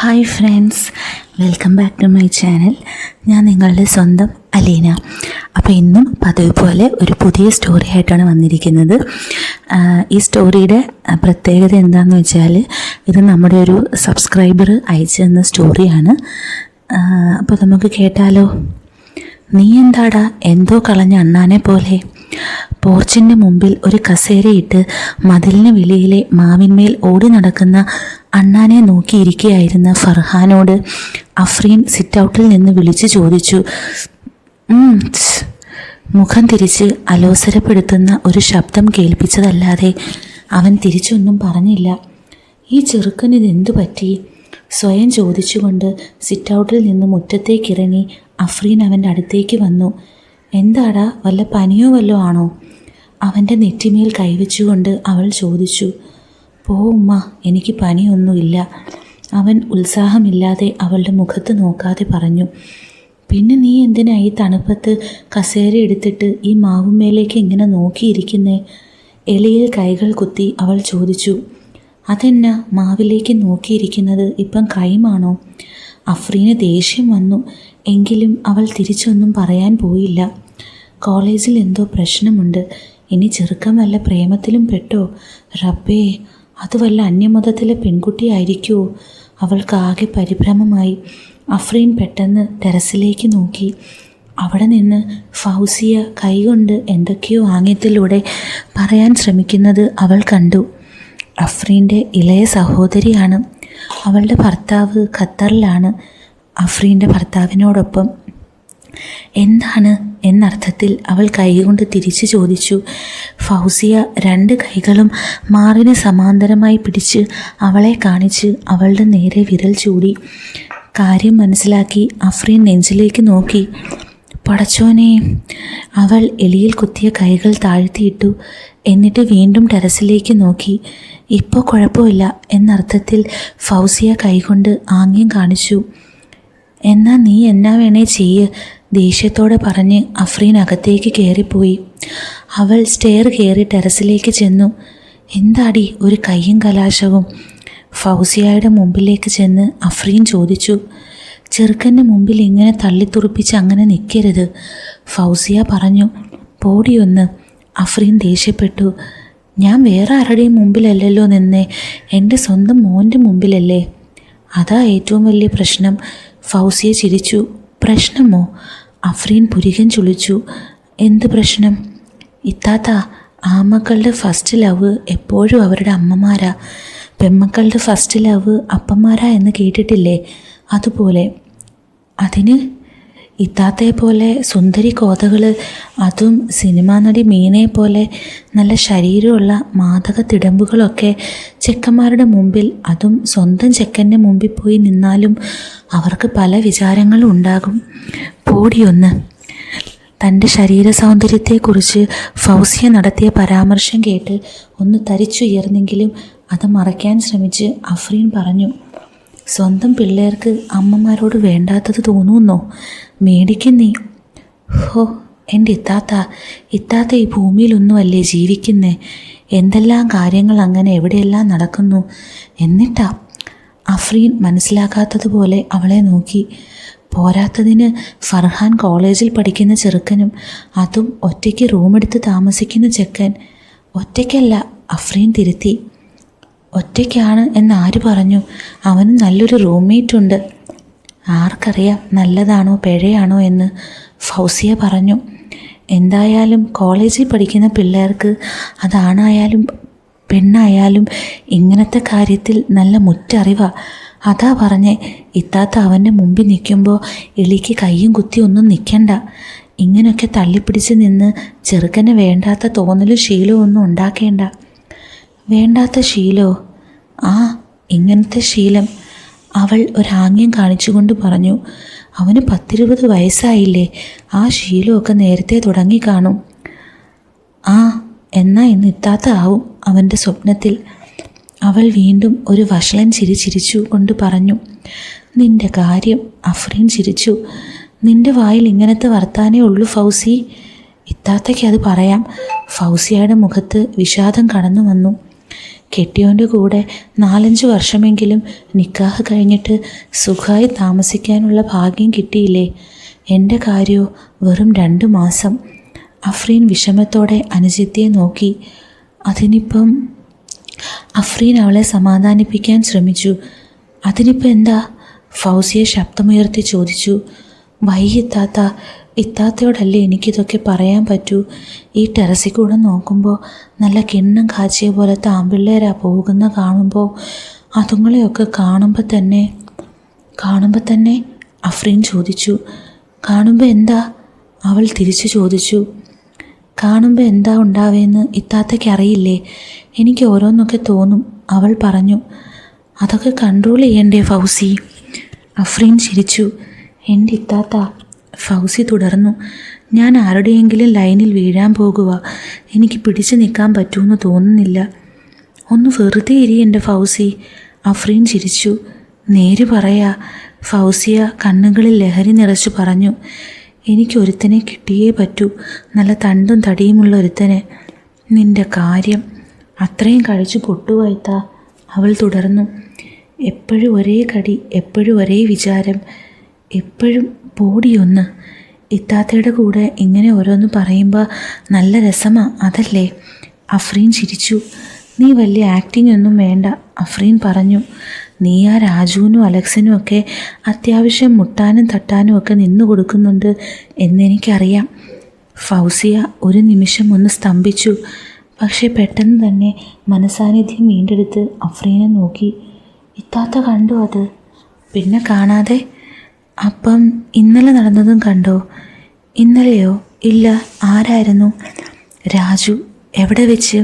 Hi friends, welcome back to my channel. ഞാൻ നിങ്ങളുടെ സ്വന്തം അലീന. അപ്പോൾ ഇന്നും പതിവ് പോലെ ഒരു പുതിയ സ്റ്റോറി ആയിട്ടാണ് വന്നിരിക്കുന്നത്. ഈ സ്റ്റോറിയുടെ പ്രത്യേകത എന്താണെന്ന് വെച്ചാൽ, ഇത് നമ്മുടെ ഒരു സബ്സ്ക്രൈബർ അയച്ചു തന്ന സ്റ്റോറിയാണ്. അപ്പോൾ നമുക്ക് കേട്ടാലോ. നീ എന്താടാ എന്തോ കളഞ്ഞ അണ്ണാനെ പോലെ? പോർച്ചിൻ്റെ മുമ്പിൽ ഒരു കസേരയിട്ട് മതിലിന് വെളിയിലെ മാവിന്മേൽ ഓടി നടക്കുന്ന അണ്ണാനെ നോക്കിയിരിക്കുകയായിരുന്ന ഫർഹാനോട് അഫ്രീൻ സിറ്റൗട്ടിൽ നിന്ന് വിളിച്ചു ചോദിച്ചു. മുഖം തിരിച്ച് അലോസരപ്പെടുത്തുന്ന ഒരു ശബ്ദം കേൾപ്പിച്ചതല്ലാതെ അവൻ തിരിച്ചൊന്നും പറഞ്ഞില്ല. ഈ ചെറുക്കനിതെന്തു പറ്റി? സ്വയം ചോദിച്ചുകൊണ്ട് സിറ്റൗട്ടിൽ നിന്ന് മുറ്റത്തേക്കിറങ്ങി അഫ്രീൻ അവൻ്റെ അടുത്തേക്ക് വന്നു. എന്താടാ, വല്ല പനിയോ വല്ലോ ആണോ? അവൻ്റെ നെറ്റിമേൽ കൈവച്ചുകൊണ്ട് അവൾ ചോദിച്ചു. പോ ഉമ്മ, എനിക്ക് പനിയൊന്നുമില്ല, അവൻ ഉത്സാഹമില്ലാതെ അവളുടെ മുഖത്ത് നോക്കാതെ പറഞ്ഞു. പിന്നെ നീ എന്തിനാ ഈ തണുപ്പത്ത് കസേര എടുത്തിട്ട് ഈ മാവുമേലേക്ക് ഇങ്ങനെ നോക്കിയിരിക്കുന്നേ? എളിയിൽ കൈകൾ കുത്തി അവൾ ചോദിച്ചു. അതെന്നാ മാവിലേക്ക് നോക്കിയിരിക്കുന്നത്? ഇപ്പം ക്രൈമാണോ? അഫ്രീന് ദേഷ്യം വന്നു. എങ്കിലും അവൾ തിരിച്ചൊന്നും പറയാൻ പോയില്ല. കോളേജിൽ എന്തോ പ്രശ്നമുണ്ട്. ഇനി ചെറുക്കം വല്ല പ്രേമത്തിലും പെട്ടോ? റബ്ബേ, അത് വല്ല അന്യമതത്തിലെ പെൺകുട്ടിയായിരിക്കുമോ? അവൾക്കാകെ പരിഭ്രമമായി. അഫ്രീൻ പെട്ടെന്ന് ടെറസിലേക്ക് നോക്കി. അവിടെ നിന്ന് ഫൗസിയ കൈകൊണ്ട് എന്തൊക്കെയോ ആംഗ്യത്തിലൂടെ പറയാൻ ശ്രമിക്കുന്നത് അവൾ കണ്ടു. അഫ്രീൻ്റെ ഇളയ സഹോദരിയാണ്. അവളുടെ ഭർത്താവ് ഖത്തറിലാണ്. അഫ്രീൻ്റെ ഭർത്താവിനോടൊപ്പം. എന്താണ് എന്നർത്ഥത്തിൽ അവൾ കൈകൊണ്ട് തിരിച്ചു ചോദിച്ചു. ഫൗസിയ രണ്ട് കൈകളും മാറിന് സമാന്തരമായി പിടിച്ച് അവളെ കാണിച്ച് അവളുടെ നേരെ വിരൽ ചൂടി. കാര്യം മനസ്സിലാക്കി അഫ്രീൻ നെഞ്ചിലേക്ക് നോക്കി. പടച്ചോനെ! അവൾ എളിയിൽ കുത്തിയ കൈകൾ താഴ്ത്തിയിട്ടു. എന്നിട്ട് വീണ്ടും ടെറസിലേക്ക് നോക്കി. ഇപ്പോൾ കുഴപ്പമില്ല എന്നർത്ഥത്തിൽ ഫൗസിയ കൈകൊണ്ട് ആംഗ്യം കാണിച്ചു. എന്നാ നീ എന്നാ വേണേ ചെയ്യ്, ദേഷ്യത്തോടെ പറഞ്ഞ് അഫ്രീൻ അകത്തേക്ക് കയറിപ്പോയി. അവൾ സ്റ്റെയർ കയറി ടെറസിലേക്ക് ചെന്നു. എന്താടി ഒരു കയ്യും കലാശവും? ഫൗസിയയുടെ മുമ്പിലേക്ക് ചെന്ന് അഫ്രീൻ ചോദിച്ചു. ചെറുക്കൻ്റെ മുമ്പിൽ ഇങ്ങനെ തള്ളിത്തുറപ്പിച്ച് അങ്ങനെ നിൽക്കരുത്, ഫൗസിയ പറഞ്ഞു. പോടിയൊന്ന്. അഫ്രീൻ ദേഷ്യപ്പെട്ടു. ഞാൻ വേറെ ആരുടെയും മുമ്പിലല്ലല്ലോ നിന്നേ, എൻ്റെ സ്വന്തം മോൻ്റെ മുമ്പിലല്ലേ. അതാ ഏറ്റവും വലിയ പ്രശ്നം. ഫൗസിയ ചിരിച്ചു. പ്രശ്നമോ? അഫ്രീൻ പുരികൻ ചുളിച്ചു. എന്ത് പ്രശ്നം? ഇത്താത്ത, ആമക്കളുടെ ഫസ്റ്റ് ലവ് എപ്പോഴും അവരുടെ അമ്മമാരാ. പെമ്മക്കളുടെ ഫസ്റ്റ് ലവ് അപ്പന്മാരാ എന്ന് കേട്ടിട്ടില്ലേ? അതുപോലെ. അതിന് ഇത്താത്തയെ പോലെ സുന്ദരി കോതകൾ, അതും സിനിമാ നടി മീനയെ പോലെ നല്ല ശരീരമുള്ള മാദക തിടമ്പുകളൊക്കെ ചെക്കന്മാരുടെ മുമ്പിൽ, അതും സ്വന്തം ചെക്കൻ്റെ മുമ്പിൽ പോയി നിന്നാലും അവർക്ക് പല വിചാരങ്ങളും ഉണ്ടാകും. പോടിയൊന്ന്. തൻ്റെ ശരീര സൗന്ദര്യത്തെക്കുറിച്ച് ഫൗസിയ നടത്തിയ പരാമർശം കേട്ട് ഒന്ന് തരിച്ചുയർന്നെങ്കിലും അത് മറയ്ക്കാൻ ശ്രമിച്ച് അഫ്രീൻ പറഞ്ഞു. സ്വന്തം പിള്ളേർക്ക് അമ്മമാരോട് വേണ്ടാത്തത് തോന്നുന്നോ? മേടിക്കും നീ. ഹോ, എൻ്റെ ഇത്താത്ത ഈ ഭൂമിയിലൊന്നുമല്ലേ ജീവിക്കുന്നേ? എന്തെല്ലാം കാര്യങ്ങൾ അങ്ങനെ എവിടെയെല്ലാം നടക്കുന്നു. എന്നിട്ടാ? അഫ്രീൻ മനസ്സിലാക്കാത്തതുപോലെ അവളെ നോക്കി. പോരാത്തതിന് ഫർഹാൻ കോളേജിൽ പഠിക്കുന്ന ചെറുക്കനും, അതും ഒറ്റയ്ക്ക് റൂമെടുത്ത് താമസിക്കുന്ന ചെക്കൻ. ഒറ്റയ്ക്കല്ല, അഫ്രീൻ തിരുത്തി. ഒറ്റയ്ക്കാണ് എന്നാര് പറഞ്ഞു? അവന് നല്ലൊരു റൂംമേറ്റ് ഉണ്ട്. ആർക്കറിയാം നല്ലതാണോ പിഴയാണോ എന്ന്, ഫൗസിയ പറഞ്ഞു. എന്തായാലും കോളേജിൽ പഠിക്കുന്ന പിള്ളേർക്ക്, അതാണായാലും പെണ്ണായാലും ഇങ്ങനത്തെ കാര്യത്തിൽ നല്ല മുറ്ററിവാ. അതാ പറഞ്ഞേ, ഇത്താത്ത അവൻ്റെ മുമ്പിൽ നിൽക്കുമ്പോൾ എളിക്ക് കയ്യും കുത്തി ഒന്നും നിൽക്കണ്ട. ഇങ്ങനെയൊക്കെ തള്ളിപ്പിടിച്ച് നിന്ന് ചെറുക്കനെ വേണ്ടാത്ത തോന്നലും ശീലവും ഒന്നും ഉണ്ടാക്കേണ്ട. വേണ്ടാത്ത ശീലോ? ആ, ഇങ്ങനത്തെ ശീലം. അവൾ ഒരാംഗ്യം കാണിച്ചുകൊണ്ട് പറഞ്ഞു. അവന് 10-20 വയസ്സായില്ലേ? ആ ശീലമൊക്കെ നേരത്തെ തുടങ്ങി കാണും. ആ, എന്നാ ഇന്ന് ഇത്താത്ത ആവും അവൻ്റെ സ്വപ്നത്തിൽ. അവൾ വീണ്ടും ഒരു വഷളൻ ചിരിച്ചു കൊണ്ട് പറഞ്ഞു. നിന്റെ കാര്യം. അഫ്രീൻ ചിരിച്ചു. നിന്റെ വായിൽ ഇങ്ങനത്തെ വർത്താനേ ഉള്ളൂ ഫൗസി. ഇത്താത്തയ്ക്ക് അത് പറയാം. ഫൗസിയയുടെ മുഖത്ത് വിഷാദം കടന്നു വന്നു. കെട്ടിയോൻ്റെ കൂടെ 4-5 വർഷമെങ്കിലും നിക്കാഹ് കഴിഞ്ഞിട്ട് സുഖമായി താമസിക്കാനുള്ള ഭാഗ്യം കിട്ടിയില്ലേ? എൻ്റെ കാര്യമോ വെറും 2 മാസം. അഫ്രീൻ വിഷമത്തോടെ അനുജത്തിയെ നോക്കി. അതിനിപ്പം അഫ്രീൻ അവളെ സമാധാനിപ്പിക്കാൻ ശ്രമിച്ചു. അതിനിപ്പോൾ എന്താ? ഫൗസിയ ശബ്ദമുയർത്തി ചോദിച്ചു. ഇത്താത്ത, ഇത്താത്തയോടല്ലേ എനിക്കിതൊക്കെ പറയാൻ പറ്റൂ. ഈ ടെറസിൽ കൂടെ നോക്കുമ്പോൾ നല്ല കിണ്ണം കാച്ചിയ പോലത്തെ ആമ്പിള്ളേരാ പോകുന്ന കാണുമ്പോൾ അതുങ്ങളെയൊക്കെ കാണുമ്പോൾ തന്നെ അഫ്രീൻ ചോദിച്ചു. കാണുമ്പോൾ എന്താ? അവൾ തിരിച്ചു ചോദിച്ചു. കാണുമ്പോൾ എന്താ ഉണ്ടാവേന്ന് ഇത്താത്തയ്ക്ക് അറിയില്ലേ? എനിക്ക് ഓരോന്നൊക്കെ തോന്നും, അവൾ പറഞ്ഞു. അതൊക്കെ കൺട്രോൾ ചെയ്യണ്ടേ ഫൗസി? അഫ്രീൻ ചിരിച്ചു. എൻ്റെ ഇത്താത്ത, ഫൗസി തുടർന്നു, ഞാൻ ആരുടെയെങ്കിലും ലൈനിൽ വീഴാൻ പോകുക. എനിക്ക് പിടിച്ചു നിൽക്കാൻ പറ്റുമെന്ന് തോന്നുന്നില്ല. ഒന്ന് വെറുതെ ഇരി എൻ്റെ ഫൗസി. അഫ്രീൻ ചിരിച്ചു. നേര് പറയാ, ഫൗസിയ കണ്ണുകളിൽ ലഹരി നിറച്ചു പറഞ്ഞു. എനിക്കൊരുത്തനെ കിട്ടിയേ പറ്റൂ, നല്ല തണ്ടും തടിയുമുള്ള ഒരുത്തനെ. നിൻ്റെ കാര്യം അത്രയും കഴിച്ചു പൊട്ടുവായിത്താ, അവൾ തുടർന്നു. എപ്പോഴും ഒരേ കടി, എപ്പോഴും ഒരേ വിചാരം, എപ്പോഴും ബോഡിയൊന്ന്. ഇത്താത്തയുടെ കൂടെ ഇങ്ങനെ ഓരോന്ന് പറയുമ്പോൾ നല്ല രസമാ, അതല്ലേ? അഫ്രീൻ ചിരിച്ചു. നീ വലിയ ആക്ടിംഗ് ഒന്നും വേണ്ട, അഫ്രീൻ പറഞ്ഞു. നീ ആ രാജുവിനും അലക്സിനും ഒക്കെ അത്യാവശ്യം മുട്ടാനും തട്ടാനും ഒക്കെ നിന്നു കൊടുക്കുന്നുണ്ട് എന്നെനിക്കറിയാം. ഫൗസിയ ഒരു നിമിഷം ഒന്ന് സ്തംഭിച്ചു. പക്ഷേ പെട്ടെന്ന് തന്നെ മനസാന്നിധ്യം വീണ്ടെടുത്ത് അഫ്രീനെ നോക്കി. ഇത്താത്ത കണ്ടോ അത്? പിന്നെ കാണാതെ? അപ്പം ഇന്നലെ നടന്നതും കണ്ടോ? ഇന്നലെയോ? ഇല്ല. ആരായിരുന്നു? രാജു. എവിടെ വെച്ച്?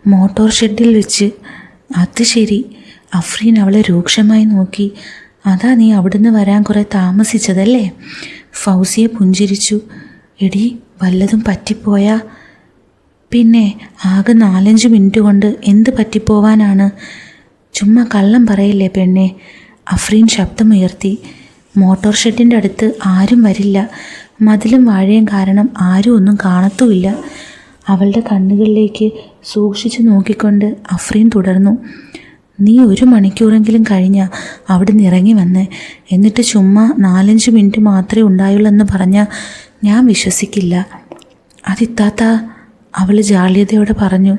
മോട്ടോർ ഷെഡിൽ വെച്ച്. അത് ശരി. അഫ്രീൻ അവളെ രൂക്ഷമായി നോക്കി. അതാ നീ അവിടുന്ന് വരാൻ കുറേ താമസിച്ചതല്ലേ? ഫൗസിയെ പുഞ്ചിരിച്ചു. എടി, വല്ലതും പറ്റിപ്പോയാ? പിന്നെ ആകെ 4-5 മിനിറ്റ് കൊണ്ട് എന്ത് പറ്റിപ്പോവാനാണ്? ചുമ്മാ കള്ളം പറയില്ലേ പെണ്ണെ, അഫ്രീൻ ശബ്ദമുയർത്തി. മോട്ടോർ ഷെഡിൻ്റെ അടുത്ത് ആരും വരില്ല. മതിലും വാഴയും കാരണം ആരും ഒന്നും കാണത്തുമില്ല. അവളുടെ കണ്ണുകളിലേക്ക് സൂക്ഷിച്ചു നോക്കിക്കൊണ്ട് അഫ്രീൻ തുടർന്നു. നീ 1 മണിക്കൂറെങ്കിലും കഴിഞ്ഞാൽ അവിടെ നിന്ന് ഇറങ്ങി വന്നേ. എന്നിട്ട് ചുമ്മാ 4-5 മിനിറ്റ് മാത്രമേ ഉണ്ടായുള്ളൂ എന്ന് പറഞ്ഞാൽ ഞാൻ വിശ്വസിക്കില്ല. അതിത്താത്ത, അവൾ ജാള്യതയോടെ പറഞ്ഞു.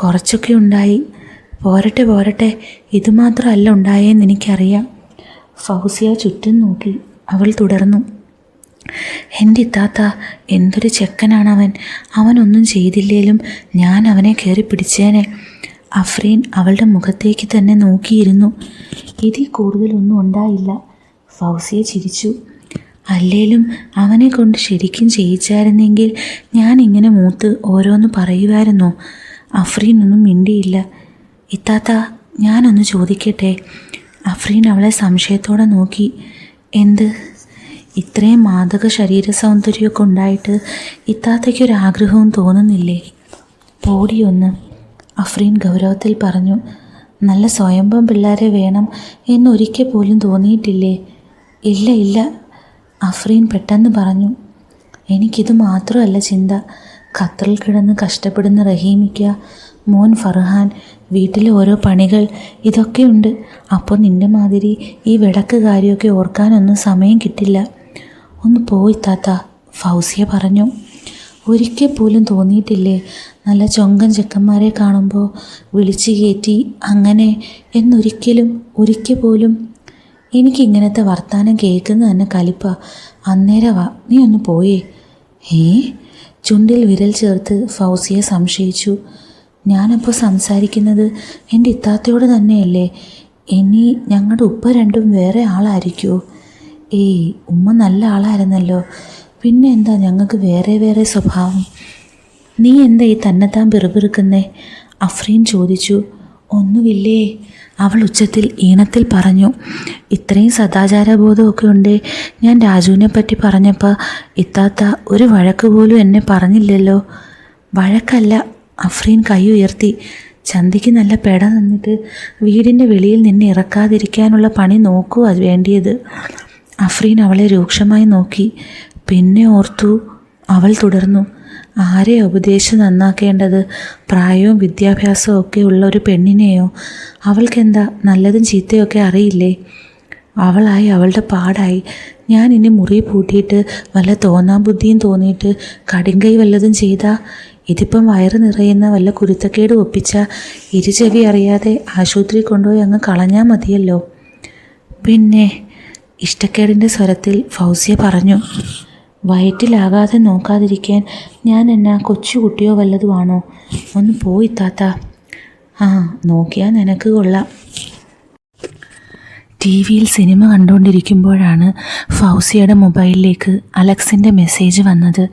കുറച്ചൊക്കെ ഉണ്ടായി. പോരട്ടെ, ഇതുമാത്രമല്ല ഉണ്ടായെന്ന് എനിക്കറിയാം. ഫൗസിയ ചുറ്റും നോക്കി. അവൾ തുടർന്നു. എൻ്റെ ഇത്താത്ത, എന്തൊരു ചെക്കനാണവൻ. അവനൊന്നും ചെയ്തില്ലേലും ഞാൻ അവനെ കയറി പിടിച്ചേനെ. അഫ്രീൻ അവളുടെ മുഖത്തേക്ക് തന്നെ നോക്കിയിരുന്നു. ഇതിൽ കൂടുതലൊന്നും ഉണ്ടായില്ല. ഫൗസിയ ചിരിച്ചു. അല്ലേലും അവനെ കൊണ്ട് ശരിക്കും ചെയ്യിച്ചായിരുന്നെങ്കിൽ ഞാൻ ഇങ്ങനെ മൂത്ത് ഓരോന്ന് പറയുമായിരുന്നോ? അഫ്രീൻ ഒന്നും മിണ്ടിയില്ല. ഇത്താത്ത, ഞാനൊന്ന് ചോദിക്കട്ടെ? അഫ്രീൻ അവളെ സംശയത്തോടെ നോക്കി. എന്ത്? ഇത്രയും മാദക ശരീര സൗന്ദര്യമൊക്കെ ഉണ്ടായിട്ട് ഇത്താത്തയ്ക്കൊരാഗ്രഹവും തോന്നുന്നില്ലേ? പോടിയൊന്ന്, അഫ്രീൻ ഗൗരവത്തിൽ പറഞ്ഞു. നല്ല സ്വയംഭം പിള്ളേരെ വേണം എന്നൊരിക്കൽ പോലും തോന്നിയിട്ടില്ലേ? ഇല്ല, അഫ്രീൻ പെട്ടെന്ന് പറഞ്ഞു. എനിക്കിത് മാത്രമല്ല ചിന്ത. ഖത്തറിൽ കിടന്ന് കഷ്ടപ്പെടുന്ന റഹീമിക്ക, മോൻ ഫർഹാൻ, വീട്ടിലെ ഓരോ പണികൾ, ഇതൊക്കെയുണ്ട്. അപ്പോൾ നിൻ്റെ മാതിരി ഈ വിടക്ക് കാര്യമൊക്കെ ഓർക്കാനൊന്നും സമയം കിട്ടില്ല. ഒന്ന് പോയി താത്ത, ഫൗസിയ പറഞ്ഞു. ഒരിക്കൽ പോലും തോന്നിയിട്ടില്ലേ നല്ല ചൊങ്കൻ ചെക്കന്മാരെ കാണുമ്പോൾ വിളിച്ചു കയറ്റി അങ്ങനെ ഒരിക്കൽ പോലും? എനിക്കിങ്ങനത്തെ വർത്താനം കേൾക്കുന്നത് തന്നെ കലിപ്പ. അന്നേരവാ, നീ ഒന്ന് പോയേ. ചുണ്ടിൽ വിരൽ ചേർത്ത് ഫൗസിയ സംശയിച്ചു. ഞാനപ്പോൾ സംസാരിക്കുന്നത് എൻ്റെ ഇത്താത്തയോട് തന്നെയല്ലേ? ഇനി ഞങ്ങളുടെ ഉപ്പ രണ്ടും വേറെ ആളായിരിക്കുമോ? ഉമ്മ നല്ല ആളായിരുന്നല്ലോ. പിന്നെ എന്താ ഞങ്ങൾക്ക് വേറെ സ്വഭാവം? നീ എന്താ ഈ തന്നെത്താൻ പിറുപിറുക്കുന്നേ? അഫ്രീൻ ചോദിച്ചു. ഒന്നുമില്ലേ, അവൾ ഉച്ചത്തിൽ ഈണത്തിൽ പറഞ്ഞു. ഇത്രയും സദാചാരബോധമൊക്കെ ഉണ്ട്. ഞാൻ രാജുവിനെ പറ്റി പറഞ്ഞപ്പോൾ ഇത്താത്ത ഒരു വഴക്ക് പോലും എന്നെ പറഞ്ഞില്ലല്ലോ. വഴക്കല്ല, അഫ്രീൻ കൈ ഉയർത്തി. ചന്തിക്ക് നല്ല പെട നിന്നിട്ട് വീടിൻ്റെ വെളിയിൽ നിന്നെ ഇറക്കാതിരിക്കാനുള്ള പണി നോക്കുക വേണ്ടിയത്. അഫ്രീൻ അവളെ രൂക്ഷമായി നോക്കി. പിന്നെ ഓർത്തു, അവൾ തുടർന്നു. ആരെ ഉപദേശിച്ച് നന്നാക്കേണ്ടത്? പ്രായവും വിദ്യാഭ്യാസവും ഒക്കെ ഉള്ള ഒരു പെണ്ണിനെയോ? അവൾക്കെന്താ നല്ലതും ചീത്തയൊക്കെ അറിയില്ലേ? അവളായി അവളുടെ പാടായി. ഞാൻ ഇനി മുറി പൂട്ടിയിട്ട് വല്ല തോന്നാൻ ബുദ്ധിയും തോന്നിയിട്ട് കടുങ്കൈ വല്ലതും ചെയ്താൽ, ഇതിപ്പം വയറ് നിറയുന്ന വല്ല കുരുത്തക്കേട് ഒപ്പിച്ച ഇരുചെവി അറിയാതെ ആശുപത്രി കൊണ്ടുപോയി അങ്ങ് കളഞ്ഞാൽ മതിയല്ലോ. പിന്നെ ഇഷ്ടക്കേടിൻ്റെ സ്വരത്തിൽ ഫൗസിയ പറഞ്ഞു. വയറ്റിലാകാതെ നോക്കാതിരിക്കാൻ ഞാൻ എന്നാ കൊച്ചുകുട്ടിയോ വല്ലതുമാണോ? ഒന്ന് പോയി താത്ത. ആ, നോക്കിയാൽ നിനക്ക് കൊള്ളാം. ടി വിയിൽ സിനിമ കണ്ടുകൊണ്ടിരിക്കുമ്പോഴാണ് ഫൗസിയയുടെ മൊബൈലിലേക്ക് അലക്സിൻ്റെ മെസ്സേജ് വന്നത്.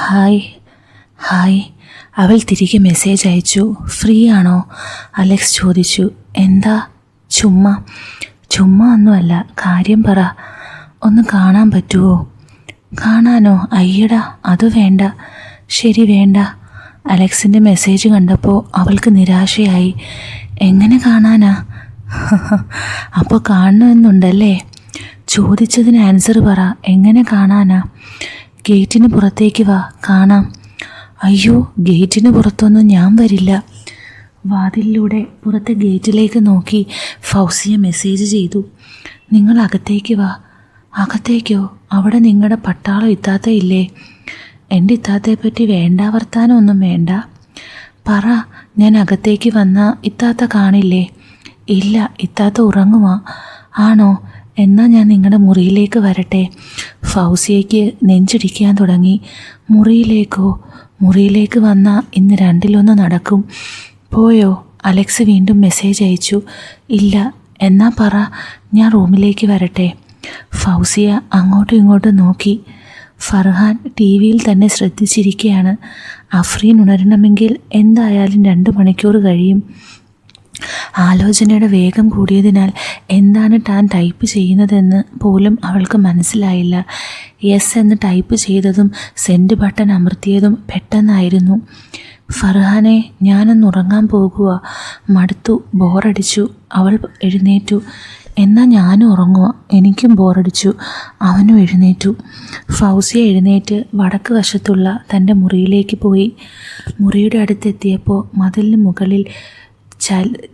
ഹായ്. അവൾ തിരികെ മെസ്സേജ് അയച്ചു. ഫ്രീ ആണോ? അലക്സ് ചോദിച്ചു. എന്താ? ചുമ്മാ ഒന്നുമല്ല, കാര്യം പറ. ഒന്ന് കാണാൻ പറ്റുമോ? കാണാനോ? അയ്യടാ, അത് വേണ്ട. ശരി, വേണ്ട. അലക്സിൻ്റെ മെസ്സേജ് കണ്ടപ്പോൾ അവൾക്ക് നിരാശയായി. എങ്ങനെ കാണാനാ? അപ്പോൾ കാണണമെന്നുണ്ടല്ലേ? ചോദിച്ചതിന് ആൻസർ പറ. എങ്ങനെ കാണാനാ? ഗേറ്റിന് പുറത്തേക്ക് വാ, കാണാം. അയ്യോ, ഗേറ്റിന് പുറത്തൊന്നും ഞാൻ വരില്ല. വാതിലിലൂടെ പുറത്തെ ഗേറ്റിലേക്ക് നോക്കി ഫൗസിയ മെസ്സേജ് ചെയ്തു. നിങ്ങൾ അകത്തേക്ക് വാ. അകത്തേക്കോ? അവിടെ നിങ്ങളുടെ പട്ടാളം ഇത്താത്ത ഇല്ലേ? എൻ്റെ ഇത്താത്തയെപ്പറ്റി വേണ്ട വർത്താനമൊന്നും വേണ്ട. പറ, ഞാൻ അകത്തേക്ക് വന്നാൽ ഇത്താത്ത കാണില്ലേ? ഇല്ല, ഇത്താത്ത ഉറങ്ങുവാ. ആണോ? എന്നാൽ ഞാൻ നിങ്ങളുടെ മുറിയിലേക്ക് വരട്ടെ. ഫൗസിയയ്ക്ക് നെഞ്ചിടിക്കാൻ തുടങ്ങി. മുറിയിലേക്കോ? മുറിയിലേക്ക് വന്നാൽ ഇന്ന് രണ്ടിലൊന്ന് നടക്കും. പോയോ? അലക്സ് വീണ്ടും മെസ്സേജ് അയച്ചു. ഇല്ല. എന്നാ പറ, ഞാൻ റൂമിലേക്ക് വരട്ടെ. ഫൗസിയ അങ്ങോട്ടും ഇങ്ങോട്ടും നോക്കി. ഫർഹാൻ ടി വിയിൽ തന്നെ ശ്രദ്ധിച്ചിരിക്കുകയാണ്. അഫ്രീൻ ഉണരണമെങ്കിൽ എന്തായാലും 2 മണിക്കൂർ കഴിയും. ആലോചനയുടെ വേഗം കൂടിയതിനാൽ എന്താണ് താൻ ടൈപ്പ് ചെയ്യുന്നതെന്ന് പോലും അവൾക്ക് മനസ്സിലായില്ല. യെസ് എന്ന് ടൈപ്പ് ചെയ്തതും സെൻഡ് ബട്ടൺ അമർത്തിയതും പെട്ടെന്നായിരുന്നു. ഫർഹാനെ, ഞാനൊന്ന് ഉറങ്ങാൻ പോകുക. മടുത്തു, ബോറടിച്ചു. അവൾ എഴുന്നേറ്റു. എന്നാൽ ഞാനും ഉറങ്ങുക. എനിക്കും ബോറടിച്ചു. അവനും എഴുന്നേറ്റു. ഫൗസിയ എഴുന്നേറ്റ് വടക്ക് വശത്തുള്ള തൻ്റെ മുറിയിലേക്ക് പോയി. മുറിയുടെ അടുത്തെത്തിയപ്പോൾ മതിലിന് മുകളിൽ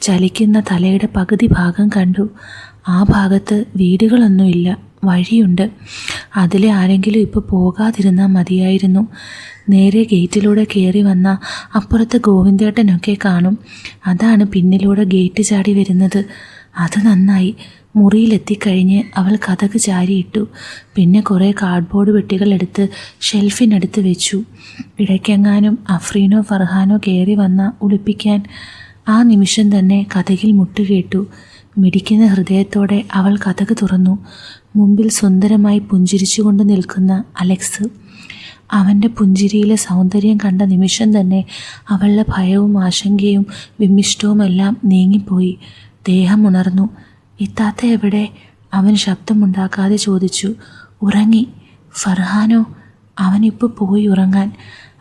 ചലിക്കുന്ന തലയുടെ പകുതി ഭാഗം കണ്ടു. ആ ഭാഗത്ത് വീടുകളൊന്നുമില്ല, വഴിയുണ്ട്. അതിലെ ആരെങ്കിലും ഇപ്പോൾ പോകാതിരുന്നാൽ മതിയായിരുന്നു. നേരെ ഗേറ്റിലൂടെ കയറി വന്ന അപ്പുറത്ത് ഗോവിന്ദേട്ടനൊക്കെ കാണും. അതാണ് പിന്നിലൂടെ ഗേറ്റ് ചാടി വരുന്നത്. അത് നന്നായി. മുറിയിലെത്തിക്കഴിഞ്ഞ് അവൾ കതക് ചാരിയിട്ടു. പിന്നെ കുറേ കാർഡ്ബോർഡ് പെട്ടികൾ എടുത്ത് ഷെൽഫിനടുത്ത് വെച്ചു. ഇടയ്ക്കെങ്ങാനും അഫ്രീനോ ഫർഹാനോ കയറി വന്ന ഒളിപ്പിക്കാൻ. ആ നിമിഷം തന്നെ കതകിൽ മുട്ടുകേട്ടു. മിടിക്കുന്ന ഹൃദയത്തോടെ അവൾ കതക് തുറന്നു. മുമ്പിൽ സുന്ദരമായി പുഞ്ചിരിച്ചുകൊണ്ട് നിൽക്കുന്ന അലക്സ്. അവൻ്റെ പുഞ്ചിരിയിലെ സൗന്ദര്യം കണ്ട നിമിഷം തന്നെ അവളുടെ ഭയവും ആശങ്കയും വിമ്മിഷ്ടവുമെല്ലാം നീങ്ങിപ്പോയി. ദേഹം ഉണർന്നു. ഇത്താത്ത എവിടെ? അവൻ ശബ്ദമുണ്ടാക്കാതെ ചോദിച്ചു. ഉറങ്ങി. ഫർഹാനോ? അവനിപ്പോൾ പോയി ഉറങ്ങാൻ.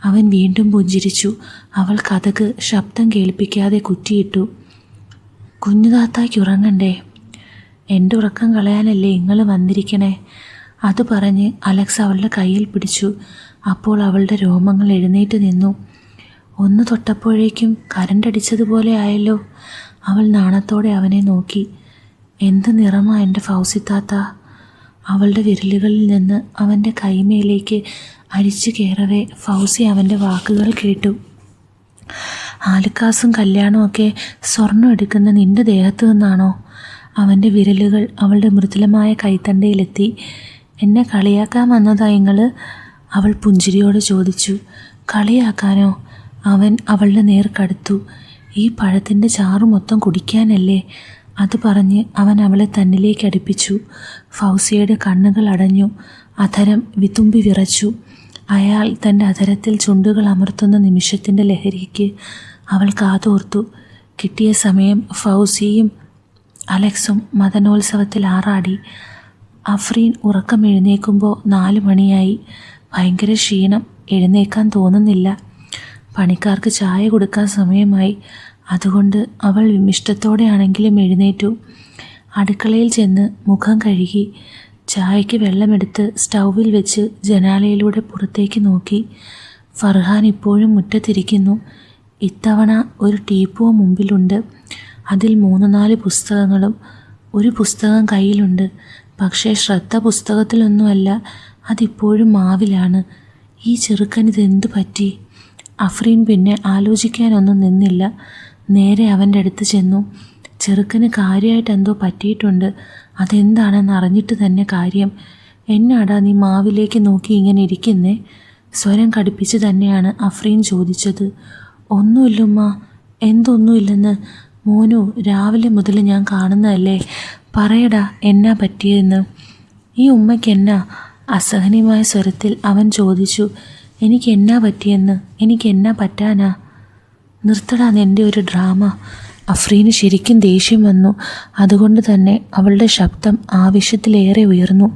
അവൻ വീണ്ടും പുഞ്ചിരിച്ചു. അവൾ കതക് ശബ്ദം കേൾപ്പിക്കാതെ കുറ്റിയിട്ടു. കുഞ്ഞുതാത്തായ്ക്ക് ഉറങ്ങണ്ടേ? എൻ്റെ ഉറക്കം കളയാനല്ലേ നിങ്ങൾ വന്നിരിക്കണേ? അത് പറഞ്ഞ് അലക്സ് അവളുടെ കയ്യിൽ പിടിച്ചു. അപ്പോൾ അവളുടെ രോമങ്ങൾ എഴുന്നേറ്റ് നിന്നു. ഒന്ന് തൊട്ടപ്പോഴേക്കും കരണ്ടടിച്ചതുപോലെ ആയല്ലോ. അവൾ നാണത്തോടെ അവനെ നോക്കി. എന്ത് നിറമാ എൻ്റെ ഫൗസിത്താത്ത? അവളുടെ വിരലുകളിൽ നിന്ന് അവൻ്റെ കൈമേലേക്ക് അരിച്ചു കയറവേ ഫൗസി അവൻ്റെ വാക്കുകൾ കേട്ടു. ആലുക്കാസും കല്യാണവും ഒക്കെ സ്വർണ്ണം എടുക്കുന്ന നിൻ്റെ ദേഹത്തു നിന്നാണോ? അവൻ്റെ വിരലുകൾ അവളുടെ മൃദുലമായ കൈത്തണ്ടയിലെത്തി. എന്നെ കളിയാക്കാൻ വന്നതാ നിങ്ങൾ? അവൾ പുഞ്ചിരിയോട് ചോദിച്ചു. കളിയാക്കാനോ? അവൻ അവളുടെ നേർ കടുത്തു. ഈ പഴത്തിൻ്റെ ചാറ് മൊത്തം കുടിക്കാനല്ലേ? അത് പറഞ്ഞ് അവൻ അവളെ തന്നിലേക്ക് അടുപ്പിച്ചു. ഫൗസിയയുടെ കണ്ണുകൾ അടഞ്ഞു. അധരം വിതുമ്പി വിറച്ചു. അയാൾ തൻ്റെ അധരത്തിൽ ചുണ്ടുകൾ അമർത്തുന്ന നിമിഷത്തിൻ്റെ ലഹരിക്ക് അവൾ കാതോർത്തു. കിട്ടിയ സമയം ഫൗസിയും അലക്സും മദനോത്സവത്തിൽ ആറാടി. അഫ്രീൻ ഉറക്കം എഴുന്നേൽക്കുമ്പോൾ 4 മണിയായി. ഭയങ്കര ക്ഷീണം, എഴുന്നേൽക്കാൻ തോന്നുന്നില്ല. പണിക്കാർക്ക് ചായ കൊടുക്കാൻ സമയമായി. അതുകൊണ്ട് അവൾ വിമിഷ്ടത്തോടെയാണെങ്കിലും എഴുന്നേറ്റു. അടുക്കളയിൽ ചെന്ന് മുഖം കഴുകി. ചായയ്ക്ക് വെള്ളമെടുത്ത് സ്റ്റൗവിൽ വെച്ച് ജനാലയിലൂടെ പുറത്തേക്ക് നോക്കി. ഫർഹാൻ ഇപ്പോഴും മുറ്റത്തിരിക്കുന്നു. ഇത്തവണ ഒരു ടീപ്പോ മുമ്പിലുണ്ട്. അതിൽ 3-4 പുസ്തകങ്ങളും. ഒരു പുസ്തകം കയ്യിലുണ്ട്. പക്ഷേ ശ്രദ്ധ പുസ്തകത്തിലൊന്നുമല്ല, അതിപ്പോഴും മാവിലാണ്. ഈ ചെറുക്കനിതെന്തു പറ്റി? അഫ്രീൻ പിന്നെ ആലോചിക്കാനൊന്നും നിന്നില്ല. നേരെ അവൻ്റെ അടുത്ത് ചെന്നു. ചെറുക്കന് കാര്യമായിട്ട് എന്തോ പറ്റിയിട്ടുണ്ട്. അതെന്താണെന്ന് അറിഞ്ഞിട്ട് തന്നെ കാര്യം. എന്നാടാ നീ മാവിലേക്ക് നോക്കി ഇങ്ങനെ ഇരിക്കുന്നേ? സ്വരം കടുപ്പിച്ച് തന്നെയാണ് അഫ്രീൻ ചോദിച്ചത്. ഒന്നുമില്ലുമ്മ. എന്തൊന്നുമില്ലെന്ന്? മോനു, രാവിലെ മുതൽ ഞാൻ കാണുന്നതല്ലേ. പറയടാ, എന്നാ പറ്റിയതെന്ന്. ഈ ഉമ്മയ്ക്ക് എന്നാ? അസഹനീയമായ സ്വരത്തിൽ അവൻ ചോദിച്ചു. എനിക്ക് എന്നാ പറ്റിയെന്ന്? എനിക്ക് എന്നാ പറ്റാനാ? നിർത്തടാ നിൻ്റെ ഒരു ഡ്രാമ. അഫ്രീന് ശരിക്കും ദേഷ്യം വന്നു. അതുകൊണ്ട് തന്നെ അവളുടെ ശബ്ദം ആവശ്യത്തിലേറെ ഉയർന്നു.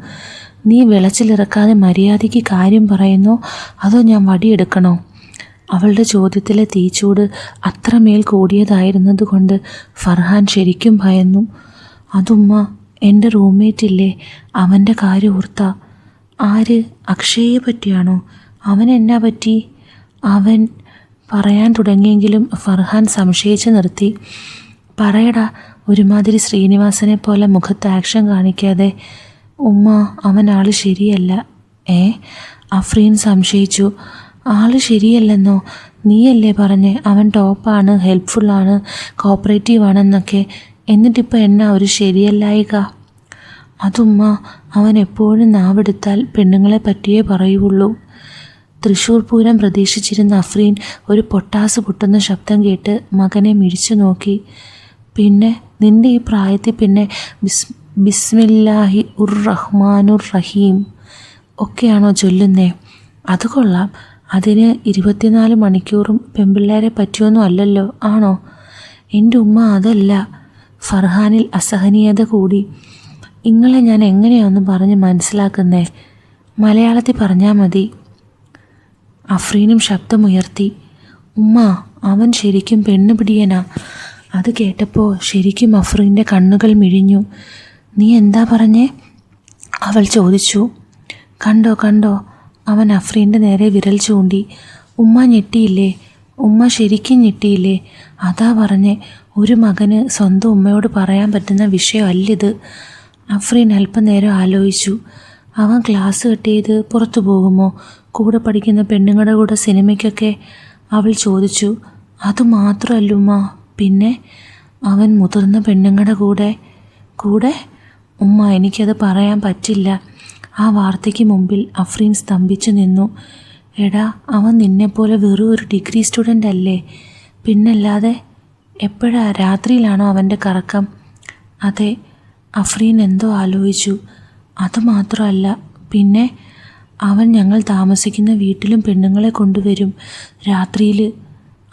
നീ വിളച്ചിലിറക്കാതെ മര്യാദയ്ക്ക് കാര്യം പറയുന്നോ അതോ ഞാൻ വടിയെടുക്കണോ? അവളുടെ ചോദ്യത്തിലെ തീച്ചൂട് അത്രമേൽ കൂടിയതായിരുന്നതുകൊണ്ട് ഫർഹാൻ ശരിക്കും ഭയന്നു. അതുമ്മ, എൻ്റെ റൂംമേറ്റ് ഇല്ലേ, അവൻ്റെ കാര്യം ഓർത്താ. ആര്? അക്ഷയെ പറ്റിയാണോ? അവൻ എന്നാ പറ്റി? അവൻ പറയാൻ തുടങ്ങിയെങ്കിലും ഫർഹാൻ സംശയിച്ച് നിർത്തി. പറയടാ, ഒരുമാതിരി ശ്രീനിവാസനെ പോലെ മുഖത്ത് ആക്ഷൻ കാണിക്കാതെ. ഉമ്മ, അവൻ ആള് ശരിയല്ല. അഫ്രീൻ സംശയിച്ചു. ആള് ശരിയല്ലെന്നോ? നീയല്ലേ പറഞ്ഞേ അവൻ ടോപ്പാണ്, ഹെൽപ്ഫുള്ളാണ്, കോപ്പറേറ്റീവാണെന്നൊക്കെ. എന്നിട്ടിപ്പോൾ എന്നാ ഒരു ശരിയല്ലായിക? അതുമ്മ, അവൻ എപ്പോഴും നാവെടുത്താൽ പെണ്ണുങ്ങളെ പറ്റിയേ പറയുള്ളൂ. തൃശ്ശൂർ പൂരം പ്രതീക്ഷിച്ചിരുന്ന അഫ്രീൻ ഒരു പൊട്ടാസ് പൊട്ടുന്ന ശബ്ദം കേട്ട് മകനെ മിഴിച്ചു നോക്കി. പിന്നെ നിൻ്റെ ഈ പ്രായത്തിൽ പിന്നെ ബിസ്മില്ലാഹി ഉർ റഹ്മാനുർ റഹീം ഒക്കെയാണോ ചൊല്ലുന്നേ? അത് കൊള്ളാം. അതിന് 24 മണിക്കൂറും പെൺപിള്ളേരെ പറ്റിയൊന്നും അല്ലല്ലോ, ആണോ? എൻ്റെ ഉമ്മ, അതല്ല. ഫർഹാനിൽ അസഹനീയത കൂടി. ഇങ്ങളെ ഞാൻ എങ്ങനെയാണെന്ന് പറഞ്ഞ് മനസ്സിലാക്കുന്നേ? മലയാളത്തിൽ പറഞ്ഞാൽ മതി. അഫ്രീനും ശബ്ദമുയർത്തി. ഉമ്മ, അവൻ ശരിക്കും പെണ്ണുപിടിയനാ. അത് കേട്ടപ്പോൾ ശരിക്കും അഫ്രീൻ്റെ കണ്ണുകൾ മിഴിഞ്ഞു. നീ എന്താ പറഞ്ഞേ? അവൾ ചോദിച്ചു. കണ്ടോ കണ്ടോ? അവൻ അഫ്രീൻ്റെ നേരെ വിരൽ ചൂണ്ടി. ഉമ്മ ഞെട്ടിയില്ലേ? ഉമ്മ ശരിക്കും ഞെട്ടിയില്ലേ? അതാ പറഞ്ഞേ, ഒരു മകന് സ്വന്തം ഉമ്മയോട് പറയാൻ പറ്റുന്ന വിഷയമല്ലിത്. അഫ്രീൻ അല്പനേരം ആലോചിച്ചു. അവൻ ക്ലാസ് കട്ട് ചെയ്ത് പുറത്തു പോകുമോ? കൂടെ പഠിക്കുന്ന പെണ്ണുങ്ങളുടെ കൂടെ സിനിമയ്ക്കൊക്കെ? അവൾ ചോദിച്ചു. അതുമാത്രമല്ലുമ്മ, പിന്നെ അവൻ മുതിർന്ന പെണ്ണുങ്ങളുടെ കൂടെ? ഉമ്മ, എനിക്കത് പറയാൻ പറ്റില്ല. ആ വാർത്തയ്ക്ക് മുമ്പിൽ അഫ്രീൻ സ്തംഭിച്ചു നിന്നു. എടാ, അവൻ നിന്നെപ്പോലെ വെറും ഒരു ഡിഗ്രി സ്റ്റുഡൻ്റ് അല്ലേ? പിന്നല്ലാതെ. എപ്പോഴാ? രാത്രിയിലാണോ അവൻ്റെ കറക്കം? അതെ. അഫ്രീൻ എന്തോ ആലോചിച്ചു. അതുമാത്രമല്ല, പിന്നെ അവൻ ഞങ്ങൾ താമസിക്കുന്ന വീട്ടിലും പെണ്ണുങ്ങളെ കൊണ്ടുവരും രാത്രിയിൽ.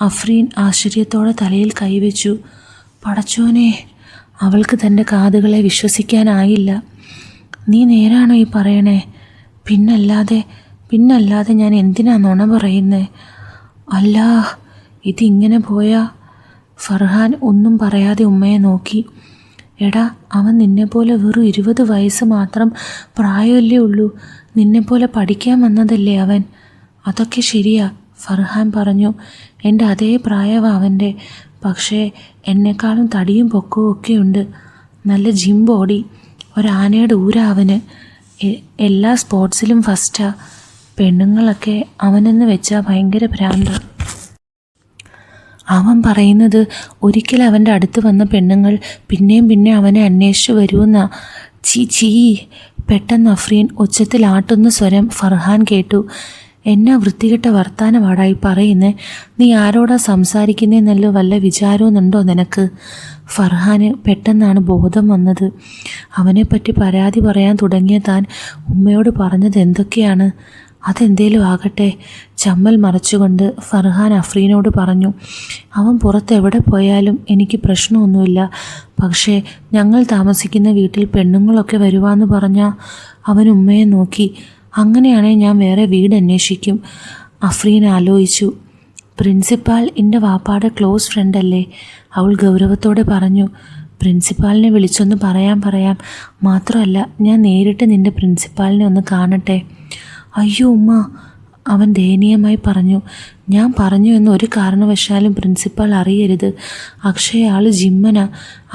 അഫ്രീൻ ആശ്ചര്യത്തോടെ തലയിൽ കൈവച്ചു. പടച്ചോനെ! അവൾക്ക് തൻ്റെ കാതുകളെ വിശ്വസിക്കാനായില്ല. നീ നേരാണോ ഈ പറയണേ? പിന്നല്ലാതെ ഞാൻ എന്തിനാ നുണ പറയുന്നേ? അല്ലാ, ഇതിങ്ങനെ പോയാ? ഫർഹാൻ ഒന്നും പറയാതെ ഉമ്മയെ നോക്കി. എടാ, അവൻ നിന്നെപ്പോലെ വെറും 20 വയസ്സ് മാത്രം പ്രായമല്ലേ ഉള്ളൂ. നിന്നെപ്പോലെ പഠിക്കാൻ വന്നതല്ലേ അവൻ. അതൊക്കെ ശരിയാ, ഫർഹാൻ പറഞ്ഞു. എൻ്റെ അതേ പ്രായമാണ് അവൻ്റെ. പക്ഷേ എന്നെക്കാളും തടിയും പൊക്കവും ഒക്കെ ഉണ്ട്. നല്ല ജിം ബോഡി. ഒരാനയുടെ ഊരാ അവന്. എല്ലാ സ്പോർട്സിലും ഫസ്റ്റാ. പെണ്ണുങ്ങളൊക്കെ അവനെന്ന് വെച്ചാൽ ഭയങ്കര ഭ്രാന്ത. അവൻ പറയുന്നത് ഒരിക്കൽ അവൻ്റെ അടുത്ത് വന്ന പെണ്ണുങ്ങൾ പിന്നെയും അവനെ അന്വേഷിച്ചു വരുമെന്നാ. ചീ. പെട്ടെന്ന് അഫ്രീൻ ഉച്ചത്തിൽ ആട്ടുന്ന സ്വരം ഫർഹാൻ കേട്ടു. എന്നാ വൃത്തികെട്ട വർത്താനമാടായി പറയുന്നേ? നീ ആരോടാ സംസാരിക്കുന്നതെന്നല്ലോ വല്ല വിചാരവുന്നുണ്ടോ നിനക്ക്? ഫർഹാന് പെട്ടെന്നാണ് ബോധം വന്നത്. അവനെപ്പറ്റി പരാതി പറയാൻ തുടങ്ങിയ താൻ ഉമ്മയോട് പറഞ്ഞത് എന്തൊക്കെയാണ്? അതെന്തേലും ആകട്ടെ. ചമ്മൽ മറച്ചുകൊണ്ട് ഫർഹാൻ അഫ്രീനോട് പറഞ്ഞു. അവൻ പുറത്ത് എവിടെ പോയാലും എനിക്ക് പ്രശ്നമൊന്നുമില്ല. പക്ഷേ ഞങ്ങൾ താമസിക്കുന്ന വീട്ടിൽ പെണ്ണുങ്ങളൊക്കെ വരുവാന്ന് പറഞ്ഞാൽ. അവൻ ഉമ്മയെ നോക്കി. അങ്ങനെയാണെങ്കിൽ ഞാൻ വേറെ വീട് അന്വേഷിക്കും. അഫ്രീൻ ആലോചിച്ചു. പ്രിൻസിപ്പാൾ എൻ്റെ വാപ്പാടെ ക്ലോസ് ഫ്രണ്ടല്ലേ? അവൾ ഗൗരവത്തോടെ പറഞ്ഞു. പ്രിൻസിപ്പാളിനെ വിളിച്ചൊന്ന് പറയാം. മാത്രമല്ല, ഞാൻ നേരിട്ട് നിൻ്റെ പ്രിൻസിപ്പാളിനെ ഒന്ന് കാണട്ടെ. അയ്യോ ഉമ്മ, അവൻ ദയനീയമായി പറഞ്ഞു. ഞാൻ പറഞ്ഞു എന്ന് ഒരു കാരണവശാലും പ്രിൻസിപ്പാൾ അറിയരുത്. അക്ഷയ് ആള് ജിമ്മനാ,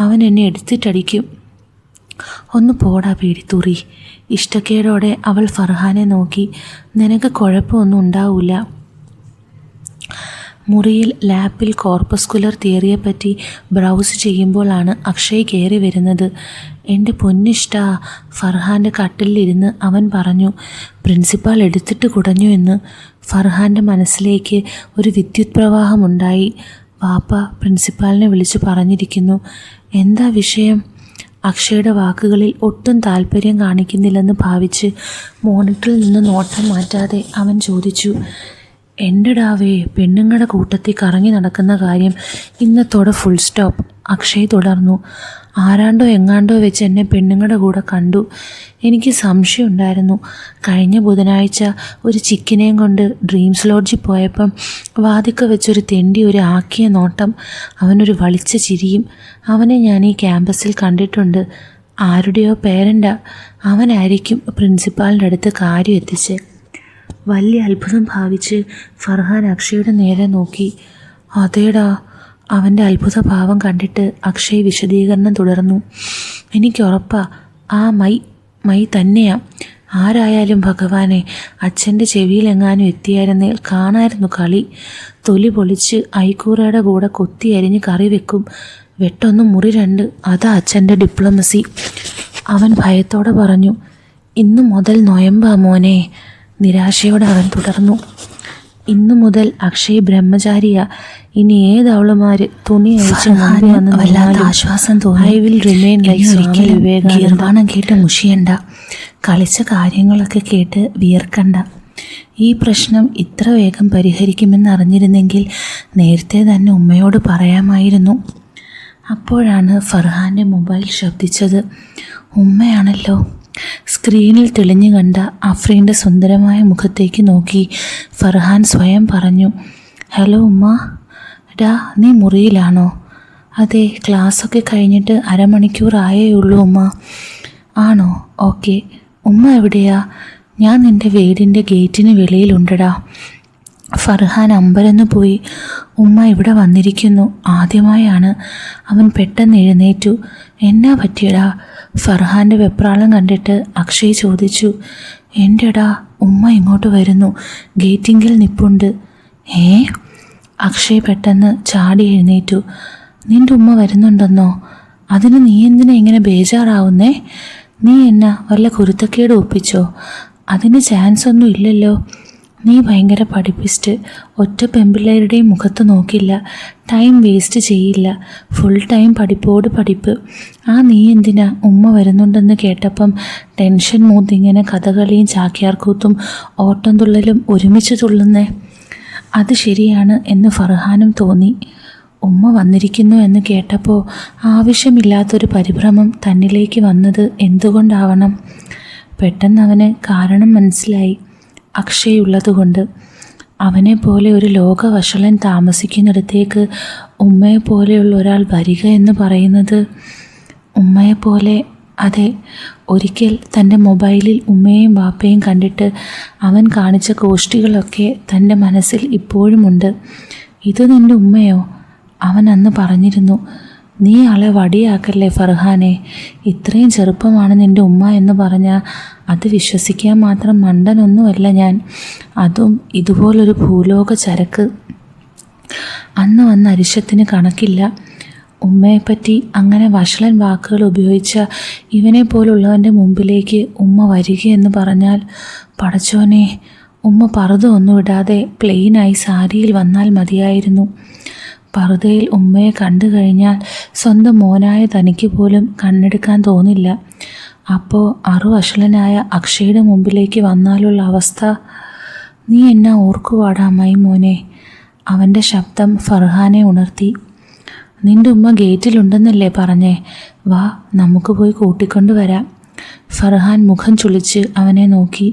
അവൻ എന്നെ എടുത്തിട്ടടിക്കും. ഒന്ന് പോടാ പീടിത്തുറി. ഇഷ്ടക്കേടോടെ അവൾ ഫർഹാനെ നോക്കി. നിനക്ക് കുഴപ്പമൊന്നും ഉണ്ടാവില്ല. മുറിയിൽ ലാപ്പിൽ കോർപ്പസ്കുലർ തിയറിയെപ്പറ്റി ബ്രൗസ് ചെയ്യുമ്പോഴാണ് അക്ഷയ് കയറി വരുന്നത്. എൻ്റെ പൊന്നിഷ്ടാ, ഫർഹാൻ്റെ കട്ടിലിരുന്ന് അവൻ പറഞ്ഞു. പ്രിൻസിപ്പാൾ എടുത്തിട്ട് കുടഞ്ഞു എന്ന്. ഫർഹാൻ്റെ മനസ്സിലേക്ക് ഒരു വിദ്യുത് പ്രവാഹമുണ്ടായി. വാപ്പ പ്രിൻസിപ്പാളിനെ വിളിച്ചു പറഞ്ഞിരിക്കുന്നു. എന്താ വിഷയം? അക്ഷയുടെ വാക്കുകളിൽ ഒട്ടും താല്പര്യം കാണിക്കുന്നില്ലെന്ന് ഭാവിച്ച് മോണിറ്ററിൽ നിന്ന് നോട്ടം മാറ്റാതെ അവൻ ചോദിച്ചു. എൻ്റെ ഡാവേ, പെണ്ണുങ്ങളുടെ കൂട്ടത്തിൽ കറങ്ങി നടക്കുന്ന കാര്യം ഇന്നത്തോടെ ഫുൾ സ്റ്റോപ്പ്. അക്ഷയ് തുടർന്നു. ആരാണ്ടോ എങ്ങാണ്ടോ വെച്ച് എന്നെ പെണ്ണുങ്ങളുടെ കൂടെ കണ്ടു. എനിക്ക് സംശയമുണ്ടായിരുന്നു. കഴിഞ്ഞ ബുധനാഴ്ച ഒരു ചിക്കിനെയും കൊണ്ട് ഡ്രീംസ് ലോഡ്ജിൽ പോയപ്പം വാതിക്ക വെച്ചൊരു തെണ്ടി ഒരു ആക്കിയ നോട്ടം, അവനൊരു വളിച്ച ചിരിയും. അവനെ ഞാൻ ഈ ക്യാമ്പസിൽ കണ്ടിട്ടുണ്ട്. ആരുടെയോ പേരൻ്റാ. അവനായിരിക്കും പ്രിൻസിപ്പാളിൻ്റെ അടുത്ത് കാര്യം എത്തിച്ച്. വലിയ അത്ഭുതം ഭാവിച്ച് ഫർഹാൻ അക്ഷയുടെ നേരെ നോക്കി. അതേടാ. അവൻ്റെ അത്ഭുത ഭാവം കണ്ടിട്ട് അക്ഷയ് വിശദീകരണം തുടർന്നു. എനിക്കുറപ്പാ ആ മൈ തന്നെയാ. ആരായാലും ഭഗവാനെ, അച്ഛൻ്റെ ചെവിയിലെങ്ങാനും എത്തിയായിരുന്നേൽ കാണായിരുന്നു കളി. തൊലി പൊളിച്ച് ഐക്കൂറയുടെ കൂടെ കൊത്തി അരിഞ്ഞ് കറി വെക്കും. വെട്ടൊന്ന് മുറി രണ്ട്. അതാ അച്ഛൻ്റെ ഡിപ്ലോമസി. അവൻ ഭയത്തോടെ പറഞ്ഞു. ഇന്നു മുതൽ നൊയമ്പാ മോനെ. നിരാശയോടെ അവൻ തുടർന്നു. ഇന്നു മുതൽ അക്ഷയ് ബ്രഹ്മചാരിയാ. ഇനി ഏതവളുമാർ തുണി അഴിച്ച് വല്ലാത്ത ആശ്വാസം തോന്നി. ഐ വിൽ റിമെയിൻ ലൈക്ക് ഒരിക്കലും ഗീർവാണം കേട്ട് മുഷിയണ്ട. കളിച്ച കാര്യങ്ങളൊക്കെ കേട്ട് വിയർക്കണ്ട. ഈ പ്രശ്നം ഇത്ര വേഗം പരിഹരിക്കുമെന്ന് അറിഞ്ഞിരുന്നെങ്കിൽ നേരത്തെ തന്നെ ഉമ്മയോട് പറയാമായിരുന്നു. അപ്പോഴാണ് ഫർഹാൻ്റെ മൊബൈൽ ശബ്ദിച്ചത്. ഉമ്മയാണല്ലോ. സ്ക്രീനിൽ തെളിഞ്ഞു കണ്ട അഫ്രീൻ്റെ സുന്ദരമായ മുഖത്തേക്ക് നോക്കി ഫർഹാൻ സ്വയം പറഞ്ഞു. ഹലോ ഉമ്മ. ഡാ, നീ മുറിയിലാണോ? അതെ, ക്ലാസ്സൊക്കെ കഴിഞ്ഞിട്ട് അരമണിക്കൂർ ആയേ ഉള്ളൂ ഉമ്മ. ആണോ? ഓക്കെ. ഉമ്മ എവിടെയാ? ഞാൻ നിൻ്റെ വീടിൻ്റെ ഗേറ്റിന് വെളിയിലുണ്ടടാ. ഫർഹാൻ അമ്പരന്ന് പോയി. ഉമ്മ ഇവിടെ വന്നിരിക്കുന്നു. ആദ്യമായാണ്. അവൻ പെട്ടെന്ന് എഴുന്നേറ്റു. എന്നാ പറ്റിയടാ? ഫർഹാൻ്റെ വെപ്രാളം കണ്ടിട്ട് അക്ഷയ് ചോദിച്ചു. എൻ്റെടാ, ഉമ്മ ഇങ്ങോട്ട് വരുന്നു. ഗേറ്റിങ്കിൽ നിപ്പുണ്ട്. അക്ഷയ് പെട്ടെന്ന് ചാടി എഴുന്നേറ്റു. നിൻ്റെ ഉമ്മ വരുന്നുണ്ടെന്നോ? അതിന് നീ എന്തിനാ ഇങ്ങനെ ബേജാറാവുന്നേ? നീ എന്നാ വല്ല കുരുത്തക്കേട് ഒപ്പിച്ചോ? അതിന് ചാൻസ് ഒന്നും ഇല്ലല്ലോ. നീ ഭയങ്കര പഠിപ്പിസ്റ്റ്. ഒറ്റ പെമ്പിള്ളേരുടെയും മുഖത്ത് നോക്കില്ല. ടൈം വേസ്റ്റ് ചെയ്യില്ല. ഫുൾ ടൈം പഠിപ്പോട് പഠിപ്പ്. നീ എന്തിനാ ഉമ്മ വരുന്നുണ്ടെന്ന് കേട്ടപ്പം ടെൻഷൻ മൂത്തിങ്ങനെ കഥകളിയും ചാക്യാർകൂത്തും ഓട്ടം തുള്ളലും ഒരുമിച്ച് തുള്ളുന്നേ? അത് ശരിയാണ് എന്ന് ഫർഹാനും തോന്നി. ഉമ്മ വന്നിരിക്കുന്നു എന്ന് കേട്ടപ്പോൾ ആവശ്യമില്ലാത്തൊരു പരിഭ്രമം തന്നിലേക്ക് വന്നത് എന്തുകൊണ്ടാവണം? പെട്ടെന്ന് അവന് കാരണം മനസ്സിലായി. അക്ഷയ് ഉള്ളതുകൊണ്ട്. അവനെപ്പോലെ ഒരു ലോകവഷളൻ താമസിക്കുന്നിടത്തേക്ക് ഉമ്മയെപ്പോലെയുള്ള ഒരാൾ വരിക എന്ന് പറയുന്നത്, ഉമ്മയെപ്പോലെ. അതെ, ഒരിക്കൽ തൻ്റെ മൊബൈലിൽ ഉമ്മയും വാപ്പയും കണ്ടിട്ട് അവൻ കാണിച്ച ഗോഷ്ഠികളൊക്കെ തൻ്റെ മനസ്സിൽ ഇപ്പോഴുമുണ്ട്. ഇത് നിൻ്റെ ഉമ്മയോ? അവൻ അന്ന് പറഞ്ഞിരുന്നു. നീ ആളെ വടിയാക്കല്ലേ ഫർഹാനെ. ഇത്രയും ചെറുപ്പമാണ് നിൻ്റെ ഉമ്മ എന്ന് പറഞ്ഞാൽ അത് വിശ്വസിക്കാൻ മാത്രം മണ്ടനൊന്നുമല്ല ഞാൻ. അതും ഇതുപോലൊരു ഭൂലോക ചരക്ക്. അന്ന് വന്ന അരിശത്തിന് കണക്കില്ല. ഉമ്മയെപ്പറ്റി അങ്ങനെ വഷളൻ വാക്കുകൾ ഉപയോഗിച്ച ഇവനെ പോലുള്ളവൻ്റെ മുമ്പിലേക്ക് ഉമ്മ വരികയെന്ന് പറഞ്ഞാൽ, പടച്ചോനെ, ഉമ്മ പറുത ഒന്നും ഇടാതെ പ്ലെയിനായി സാരിയിൽ വന്നാൽ മതിയായിരുന്നു. പറുതയിൽ ഉമ്മയെ കണ്ടു കഴിഞ്ഞാൽ സ്വന്തം മോനായ തനിക്ക് പോലും കണ്ണെടുക്കാൻ തോന്നില്ല. അപ്പോൾ അറുവഷളനായ അക്ഷയുടെ മുമ്പിലേക്ക് വന്നാലുള്ള അവസ്ഥ നീ എന്നാ ഓർക്കുവാടാ മോനെ. അവൻ്റെ ശബ്ദം ഫർഹാനെ ഉണർത്തി. നിൻ്റെ ഉമ്മ ഗേറ്റിലുണ്ടെന്നല്ലേ പറഞ്ഞേ? വാ, നമുക്ക് പോയി കൂട്ടിക്കൊണ്ട് വരാം. ഫർഹാൻ മുഖം ചുളിച്ച് അവനെ നോക്കി.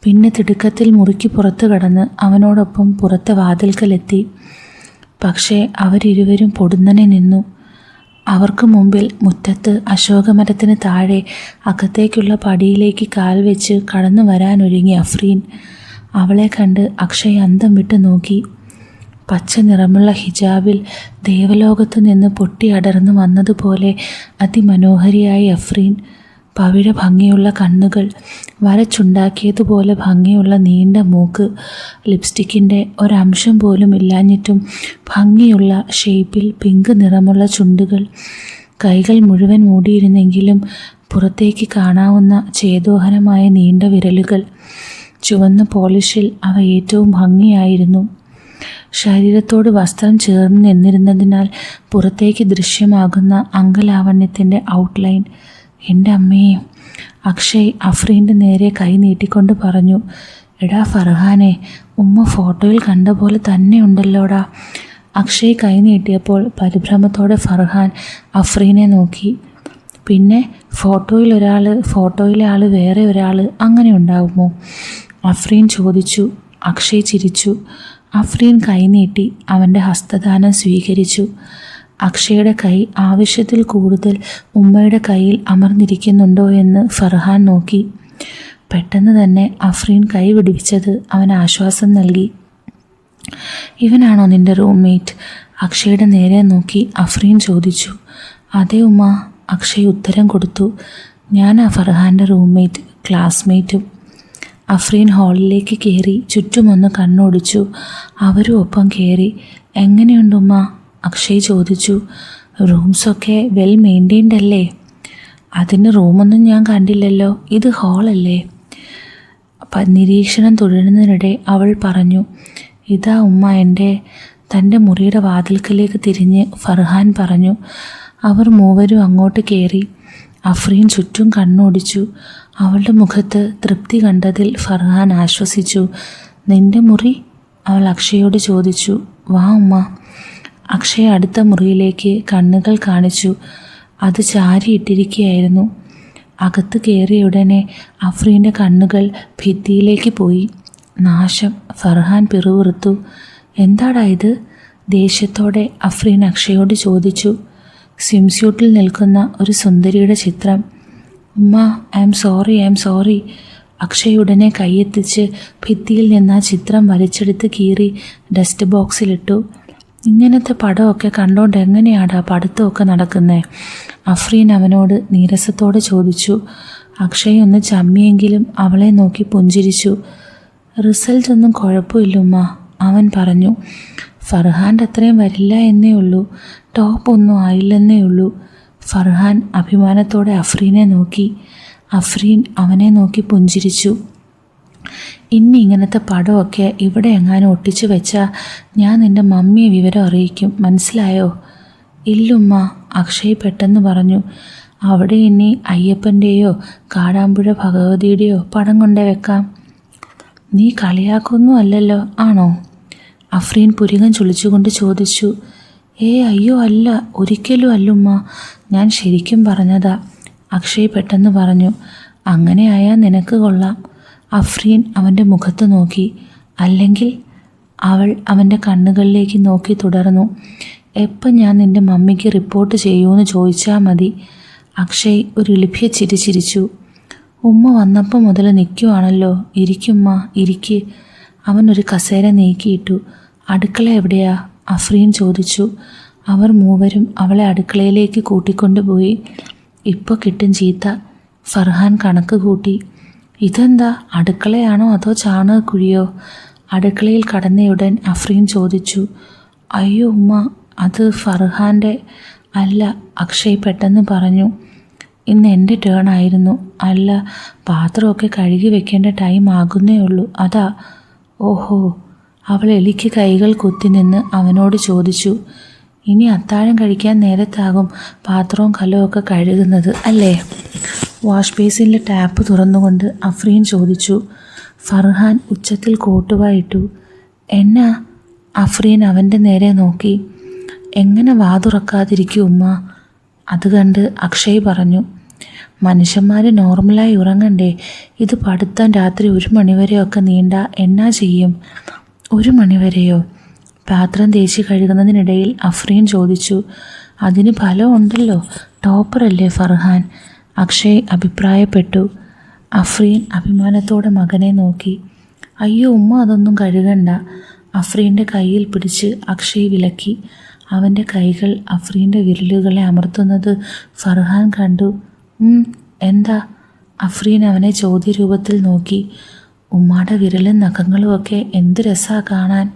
പിന്നെ തിടുക്കത്തിൽ മുറിക്ക് പുറത്ത് കടന്ന് അവനോടൊപ്പം പുറത്തെ വാതിൽക്കലെത്തി. പക്ഷേ അവരിരുവരും പൊടുന്നനെ നിന്നു. അവർക്ക് മുമ്പിൽ മുറ്റത്ത് അശോകമരത്തിന് താഴെ അകത്തേക്കുള്ള പടിയിലേക്ക് കാൽ വെച്ച് കടന്നു വരാനൊരുങ്ങി അഫ്രീൻ. അവളെ കണ്ട് അക്ഷയ് അന്തം വിട്ട് നോക്കി. പച്ച നിറമുള്ള ഹിജാബിൽ ദേവലോകത്തു നിന്ന് പൊട്ടി അടർന്നു വന്നതുപോലെ അതിമനോഹരിയായി അഫ്രീൻ. പവിഴ ഭംഗിയുള്ള കണ്ണുകൾ, വരച്ചുണ്ടാക്കിയതുപോലെ ഭംഗിയുള്ള നീണ്ട മൂക്ക്, ലിപ്സ്റ്റിക്കിൻ്റെ ഒരംശം പോലും ഇല്ലാഞ്ഞിട്ടും ഭംഗിയുള്ള ഷേപ്പിൽ പിങ്ക് നിറമുള്ള ചുണ്ടുകൾ, കൈകൾ മുഴുവൻ മൂടിയിരുന്നെങ്കിലും പുറത്തേക്ക് കാണാവുന്ന ചേതോഹരമായ നീണ്ട വിരലുകൾ. ചുവന്ന പോളിഷിൽ അവ ഏറ്റവും ഭംഗിയായിരുന്നു. ശരീരത്തോട് വസ്ത്രം ചേർന്ന് നിന്നിരുന്നതിനാൽ പുറത്തേക്ക് ദൃശ്യമാകുന്ന അംഗലാവണ്യത്തിൻ്റെ ഔട്ട്ലൈൻ. എൻ്റെ അമ്മേ! അക്ഷയ് അഫ്രീൻ്റെ നേരെ കൈ നീട്ടിക്കൊണ്ട് പറഞ്ഞു. എടാ ഫർഹാനെ, ഉമ്മ ഫോട്ടോയിൽ കണ്ട പോലെ തന്നെ ഉണ്ടല്ലോടാ. അക്ഷയ് കൈ നീട്ടിയപ്പോൾ പരിഭ്രമത്തോടെ ഫർഹാൻ അഫ്രീനെ നോക്കി. പിന്നെ ഫോട്ടോയിലെ ആൾ വേറെ ഒരാൾ അങ്ങനെ ഉണ്ടാകുമോ? അഫ്രീൻ ചോദിച്ചു. അക്ഷയ് ചിരിച്ചു. അഫ്രീൻ കൈ നീട്ടി അവൻ്റെ ഹസ്തദാനം സ്വീകരിച്ചു. അക്ഷയുടെ കൈ ആവശ്യത്തിൽ കൂടുതൽ ഉമ്മയുടെ കയ്യിൽ അമർന്നിരിക്കുന്നുണ്ടോ എന്ന് ഫർഹാൻ നോക്കി. പെട്ടെന്ന് തന്നെ അഫ്രീൻ കൈ വിടിവിച്ചത് അവന് ആശ്വാസം നൽകി. ഇവനാണോ നിൻ്റെ റൂംമേറ്റ്? അക്ഷയുടെ നേരെ നോക്കി അഫ്രീൻ ചോദിച്ചു. അതെ ഉമ്മ, അക്ഷയ് ഉത്തരം കൊടുത്തു. ഞാനാ ഫർഹാൻ്റെ റൂംമേറ്റ്, ക്ലാസ്മേറ്റും. അഫ്രീൻ ഹാളിലേക്ക് കയറി ചുറ്റുമൊന്ന് കണ്ണോടിച്ചു. അവരും ഒപ്പം കയറി. എങ്ങനെയുണ്ടുമ്മ? അക്ഷയ് ചോദിച്ചു. റൂംസൊക്കെ വെൽ മെയിൻറ്റെയിൻഡ് അല്ലേ? അതിന് റൂമൊന്നും ഞാൻ കണ്ടില്ലല്ലോ, ഇത് ഹാളല്ലേ? നിരീക്ഷണം തുടരുന്നതിനിടെ അവൾ പറഞ്ഞു. ഇതാ ഉമ്മ തൻ്റെ മുറിയുടെ വാതിൽക്കലേക്ക് തിരിഞ്ഞ് ഫർഹാൻ പറഞ്ഞു. അവർ മൂവരും അങ്ങോട്ട് കയറി. അഫ്രീൻ ചുറ്റും കണ്ണോടിച്ചു. അവളുടെ മുഖത്ത് തൃപ്തി കണ്ടതിൽ ഫർഹാൻ ആശ്വസിച്ചു. നിൻ്റെ മുറി? അവൾ അക്ഷയോട് ചോദിച്ചു. വാ ഉമ്മ. അക്ഷയ് അടുത്ത മുറിയിലേക്ക് കണ്ണുകൾ കാണിച്ചു. അത് ചാരിയിട്ടിരിക്കുകയായിരുന്നു. അകത്ത് കയറിയുടനെ അഫ്രീൻ്റെ കണ്ണുകൾ ഭിത്തിയിലേക്ക് പോയി. നാശം! ഫർഹാൻ പിറുപിറുത്തു. എന്താടാ ഇത്? ദേഷ്യത്തോടെ അഫ്രീൻ അക്ഷയോട് ചോദിച്ചു. സ്വിംസ്യൂട്ടിൽ നിൽക്കുന്ന ഒരു സുന്ദരിയുടെ ചിത്രം. ഉമ്മ, ഐ ആം സോറി. അക്ഷയ് ഉടനെ കൈയെത്തിച്ച് ഭിത്തിയിൽ നിന്ന് ആ ചിത്രം വലിച്ചെടുത്ത് കീറി ഡസ്റ്റ് ബോക്സിലിട്ടു. ഇങ്ങനത്തെ പടമൊക്കെ കണ്ടോണ്ട് എങ്ങനെയാടാ പഠിത്തമൊക്കെ നടക്കുന്നേ? അഫ്രീൻ അവനോട് നീരസത്തോടെ ചോദിച്ചു. അക്ഷയ് ഒന്ന് ചമ്മിയെങ്കിലും അവളെ നോക്കി പുഞ്ചിരിച്ചു. റിസൾട്ട് ഒന്നും കുഴപ്പമില്ലുമ്മ, അവൻ പറഞ്ഞു. ഫർഹാൻ്റെ അത്രയും വരില്ല എന്നേ ഉള്ളൂ, ടോപ്പ് ഒന്നും ആയില്ലെന്നേ ഉള്ളൂ. ഫർഹാൻ അഭിമാനത്തോടെ അഫ്രീനെ നോക്കി. അഫ്രീൻ അവനെ നോക്കി പുഞ്ചിരിച്ചു. ഇനി ഇങ്ങനത്തെ പടമൊക്കെ ഇവിടെ എങ്ങാനും ഒട്ടിച്ചു വെച്ചാൽ ഞാൻ നിൻ്റെ മമ്മിയെ വിവരം അറിയിക്കും, മനസ്സിലായോ? ഇല്ലുമ്മ, അക്ഷയ് പെട്ടെന്ന് പറഞ്ഞു. അവിടെ ഇനി അയ്യപ്പൻ്റെയോ കാടാമ്പുഴ ഭഗവതിയുടെയോ പടം കൊണ്ടേ വെക്കാം. നീ കളിയാക്കൊന്നും അല്ലല്ലോ, ആണോ? അഫ്രീൻ പുരികം ചുളിച്ചുകൊണ്ട് ചോദിച്ചു. അയ്യോ അല്ല, ഒരിക്കലും അല്ലുമ്മ, ഞാൻ ശരിക്കും പറഞ്ഞതാ, അക്ഷയ് പെട്ടെന്ന് പറഞ്ഞു. അങ്ങനെ ആയാൽ നിനക്ക് കൊള്ളാം. അഫ്രീൻ അവൻ്റെ മുഖത്ത് നോക്കി. അല്ലെങ്കിൽ? അവൾ അവൻ്റെ കണ്ണുകളിലേക്ക് നോക്കി തുടർന്നു. എപ്പം ഞാൻ നിൻ്റെ മമ്മിക്ക് റിപ്പോർട്ട് ചെയ്യുമെന്ന് ചോദിച്ചാൽ മതി. അക്ഷയ് ഒരു ഇളിഭ്യ ചിരിച്ചു. ഉമ്മ വന്നപ്പോൾ മുതൽ നിൽക്കുവാണല്ലോ, ഇരിക്കുമ്മ, ഇരിക്ക്. അവൻ ഒരു കസേര നീക്കിയിട്ടു. അടുക്കള എവിടെയാ? അഫ്രീൻ ചോദിച്ചു. അവർ മൂവരും അവളെ അടുക്കളയിലേക്ക് കൂട്ടിക്കൊണ്ടുപോയി. ഇപ്പോൾ കിട്ടും ചീത്ത, ഫർഹാൻ കണക്ക് കൂട്ടി. ഇതെന്താ, അടുക്കളയാണോ അതോ ചാണകക്കുഴിയോ? അടുക്കളയിൽ കടന്നയുടൻ അഫ്രീൻ ചോദിച്ചു. അയ്യോ ഉമ്മ, അത് ഫർഹാൻ്റെ അല്ല, അക്ഷയ് പെട്ടെന്ന് പറഞ്ഞു. ഇന്ന് എൻ്റെ ടേൺ ആയിരുന്നു. അല്ല, പാത്രമൊക്കെ കഴുകി വെക്കേണ്ട ടൈം ആകുന്നേ ഉള്ളൂ, അതാ. ഓഹോ. അവൾ എലിക്ക് കൈകൾ കുത്തി നിന്ന് അവനോട് ചോദിച്ചു. ഇനി അത്താഴം കഴിക്കാൻ നേരത്താകും പാത്രവും കലവും കഴുകുന്നത് അല്ലേ? വാഷ് ബേസിനിലെ ടാപ്പ് തുറന്നുകൊണ്ട് അഫ്രീൻ ചോദിച്ചു. ഫർഹാൻ ഉച്ചത്തിൽ കോട്ടുവായിട്ടു. എന്നാ? അഫ്രീൻ അവൻ്റെ നേരെ നോക്കി. എങ്ങനെ വാതുറക്കാതിരിക്കും ഉമ്മ? അത് കണ്ട് അക്ഷയ് പറഞ്ഞു. മനുഷ്യന്മാർ നോർമലായി ഉറങ്ങണ്ടേ? ഇത് പഠിത്തം രാത്രി 1 മണിവരെയൊക്കെ നീണ്ട എന്നാ ചെയ്യും? 1 മണിവരെയോ? പാത്രം തേച്ച് കഴുകുന്നതിനിടയിൽ അഫ്രീൻ ചോദിച്ചു. അതിന് ഫലമുണ്ടല്ലോ, ടോപ്പറല്ലേ ഫർഹാൻ, അക്ഷയ് അഭിപ്രായപ്പെട്ടു. അഫ്രീൻ അഭിമാനത്തോടെ മകനെ നോക്കി. അയ്യോ ഉമ്മ അതൊന്നും കഴുകണ്ട. അഫ്രീൻ്റെ കയ്യിൽ പിടിച്ച് അക്ഷയ് വിലക്കി. അവൻ്റെ കൈകൾ അഫ്രീൻ്റെ വിരലുകളെ അമർത്തുന്നത് ഫർഹാൻ കണ്ടു. എന്താ? അഫ്രീൻ അവനെ ചോദ്യരൂപത്തിൽ നോക്കി. ഉമ്മാടെ വിരലും നഖങ്ങളുമൊക്കെ എന്ത് രസാ കാണാൻ.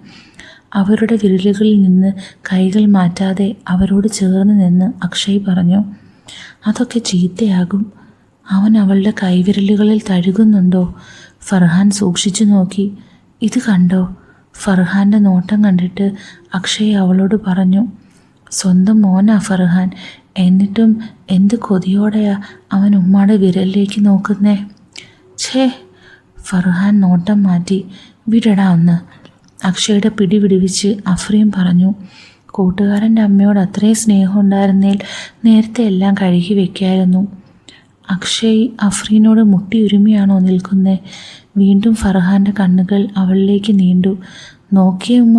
അവരുടെ വിരലുകളിൽ നിന്ന് കൈകൾ മാറ്റാതെ അവരോട് ചേർന്ന് നിന്ന് അക്ഷയ് പറഞ്ഞു. അതൊക്കെ ചീത്തയാകും. അവൻ അവളുടെ കൈവിരലുകളിൽ തഴുകുന്നുണ്ടോ? ഫർഹാൻ സൂക്ഷിച്ചു നോക്കി. ഇത് കണ്ടോ? ഫർഹാൻ്റെ നോട്ടം കണ്ടിട്ട് അക്ഷയ് അവളോട് പറഞ്ഞു. സ്വന്തം മോനാ ഫർഹാൻ, എന്നിട്ടും എന്ത് കൊതിയോടെയാ അവൻ ഉമ്മാടെ വിരലിലേക്ക് നോക്കുന്നേ. ഛേ! ഫർഹാൻ നോട്ടം മാറ്റി. വിടടാ ഒന്ന്. അക്ഷയുടെ പിടി വിടുവിച്ച് അഫ്രീൻ പറഞ്ഞു. കൂട്ടുകാരൻ്റെ അമ്മയോട് അത്രയും സ്നേഹം ഉണ്ടായിരുന്നേൽ നേരത്തെ എല്ലാം കഴുകി വെക്കായിരുന്നു. അക്ഷയ് അഫ്രീനോട് മുട്ടിയുരുമിയാണോ നിൽക്കുന്നേ? വീണ്ടും ഫർഹാൻ്റെ കണ്ണുകൾ അവളിലേക്ക് നീണ്ടു. നോക്കിയേ ഉമ്മ.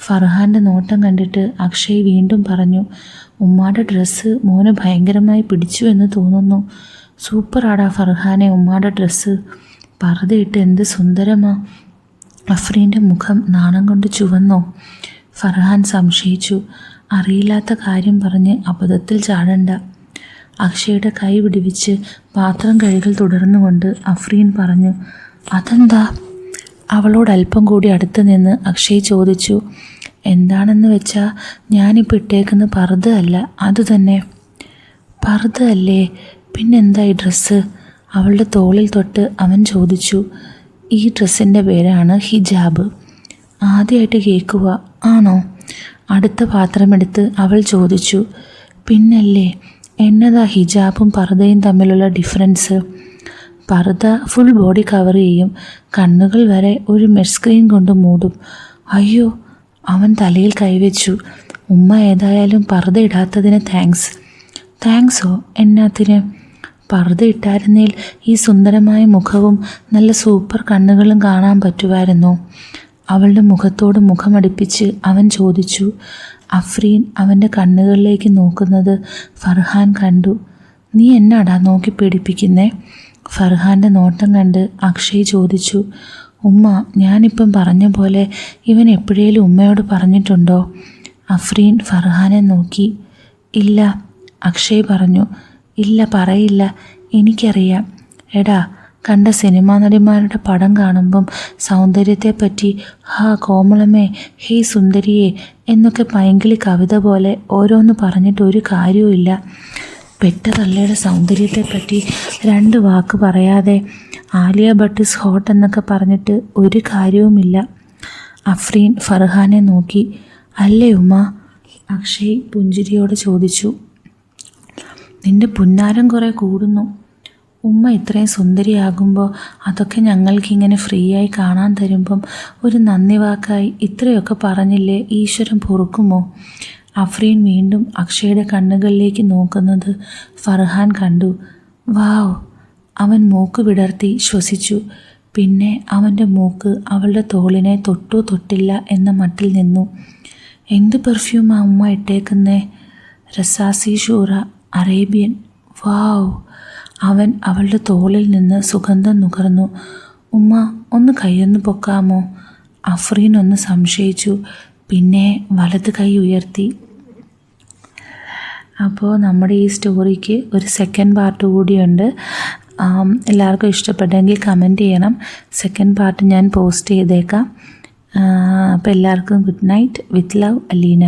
ഫർഹാൻ്റെ നോട്ടം കണ്ടിട്ട് അക്ഷയ് വീണ്ടും പറഞ്ഞു. ഉമ്മാടെ ഡ്രസ്സ് മോന് ഭയങ്കരമായി പിടിച്ചു എന്ന് തോന്നുന്നു. സൂപ്പറാടാ ഫർഹാനെ ഉമ്മാടെ ഡ്രസ്സ്. പർദ്ദയിട്ട് എന്ത് സുന്ദരമാ. അഫ്രീൻ്റെ മുഖം നാണം കൊണ്ട് ചുവന്നോ? ഫർഹാൻ സംശയിച്ചു. അറിയില്ലാത്ത കാര്യം പറഞ്ഞ് അബദ്ധത്തിൽ ചാടണ്ട. അക്ഷയുടെ കൈ വിടുവിച്ച് പാത്രം കഴുകൽ തുടർന്നുകൊണ്ട് അഫ്രീൻ പറഞ്ഞു. അതെന്താ? അവളോട് അല്പം കൂടി അടുത്ത് നിന്ന് അക്ഷയ് ചോദിച്ചു. എന്താണെന്ന് വെച്ചാൽ ഞാനിപ്പോൾ ഇട്ടേക്കുന്ന പർദ്ദ അല്ല, അതുതന്നെ. പർദ്ദ അല്ലേ? പിന്നെന്താ ഈ ഡ്രസ്സ്? അവളുടെ തോളിൽ തൊട്ട് അവൻ ചോദിച്ചു. ഈ ഡ്രസ്സിൻ്റെ പേരാണ് ഹിജാബ്. ആദ്യമായിട്ട് കേൾക്കുക ആണോ? അടുത്ത പാത്രമെടുത്ത് അവൾ ചോദിച്ചു. പിന്നല്ലേ, എന്നതാ ഹിജാബും പർദ്ദയും തമ്മിലുള്ള ഡിഫറൻസ്? പർദ്ദ ഫുൾ ബോഡി കവർ ചെയ്യും, കണ്ണുകൾ വരെ ഒരു മെഷ് സ്ക്രീൻ കൊണ്ട് മൂടും. അയ്യോ! അവൻ തലയിൽ കൈവച്ചു. ഉമ്മ ഏതായാലും പർദ്ദ ഇടാത്തതിന് താങ്ക്സ്. താങ്ക്സോ? എന്നാത്തിന്? പർദ്ദ ഇട്ടായിരുന്നേൽ ഈ സുന്ദരമായ മുഖവും നല്ല സൂപ്പർ കണ്ണുകളും കാണാൻ പറ്റുമായിരുന്നോ? അവളുടെ മുഖത്തോട് മുഖമടുപ്പിച്ച് അവൻ ചോദിച്ചു. അഫ്രീൻ അവൻ്റെ കണ്ണുകളിലേക്ക് നോക്കുന്നത് ഫർഹാൻ കണ്ടു. നീ എന്നാടാ നോക്കി പേടിപ്പിക്കുന്നേ? ഫർഹാൻ്റെ നോട്ടം കണ്ട് അക്ഷയ് ചോദിച്ചു. ഉമ്മ, ഞാനിപ്പം പറഞ്ഞ പോലെ ഇവൻ എപ്പോഴേലും ഉമ്മയോട് പറഞ്ഞിട്ടുണ്ടോ? അഫ്രീൻ ഫർഹാനെ നോക്കി. ഇല്ല. അക്ഷയ് പറഞ്ഞു. ഇല്ല, പറയില്ല, എനിക്കറിയാം. എടാ, കണ്ട സിനിമാ നടിമാരുടെ പടം കാണുമ്പം സൗന്ദര്യത്തെപ്പറ്റി ഹാ കോമളമേ, ഹേ സുന്ദരിയെ എന്നൊക്കെ പൈങ്കിളി കവിത പോലെ ഓരോന്ന് പറഞ്ഞിട്ട് ഒരു കാര്യവുമില്ല. പെട്ട തള്ളയുടെ സൗന്ദര്യത്തെപ്പറ്റി 2 വാക്ക് പറയാതെ ആലിയ ഭട്ട് ഇസ് ഹോട്ട് എന്നൊക്കെ പറഞ്ഞിട്ട് ഒരു കാര്യവുമില്ല. അഫ്രീൻ ഫർഹാനെ നോക്കി. അല്ലേ ഉമ്മ? അക്ഷയ് പുഞ്ചിരിയോട് ചോദിച്ചു. നിന്റെ പുന്നാരം കുറേ കൂടുന്നു. ഉമ്മ ഇത്രയും സുന്ദരിയാകുമ്പോൾ അതൊക്കെ ഞങ്ങൾക്കിങ്ങനെ ഫ്രീ ആയി കാണാൻ തരുമ്പം ഒരു നന്ദി വാക്കായി ഇത്രയൊക്കെ പറഞ്ഞില്ലേ ഈശ്വരൻ പൊറുക്കുമോ? അഫ്രീൻ വീണ്ടും അക്ഷയുടെ കണ്ണുകളിലേക്ക് നോക്കുന്നത് ഫർഹാൻ കണ്ടു. വാവ്! അവൻ മൂക്ക് വിടർത്തി ശ്വസിച്ചു. പിന്നെ അവൻ്റെ മൂക്ക് അവളുടെ തോളിനെ തൊട്ടോ തൊട്ടില്ല എന്ന മട്ടിൽ നിന്നു. എന്ത് പെർഫ്യൂമാ ഉമ്മ ഇട്ടേക്കുന്നേ? റസാസി ഷൂറ, അറേബ്യൻ. വാവ്! അവൻ അവളുടെ തോളിൽ നിന്ന് സുഗന്ധം നുകർന്നു. ഉമ്മ, ഒന്ന് കൈയൊന്ന് പൊക്കാമോ? അഫ്രീൻ ഒന്ന് സംശയിച്ചു. പിന്നെ വലത് കൈ ഉയർത്തി. അപ്പോൾ നമ്മുടെ ഈ സ്റ്റോറിക്ക് ഒരു സെക്കൻഡ് പാർട്ട് കൂടിയുണ്ട്. എല്ലാവർക്കും ഇഷ്ടപ്പെട്ടെങ്കിൽ കമൻറ്റ് ചെയ്യണം. സെക്കൻഡ് പാർട്ട് ഞാൻ പോസ്റ്റ് ചെയ്തേക്കാം. അപ്പോൾ എല്ലാവർക്കും good night. With love, Aleena.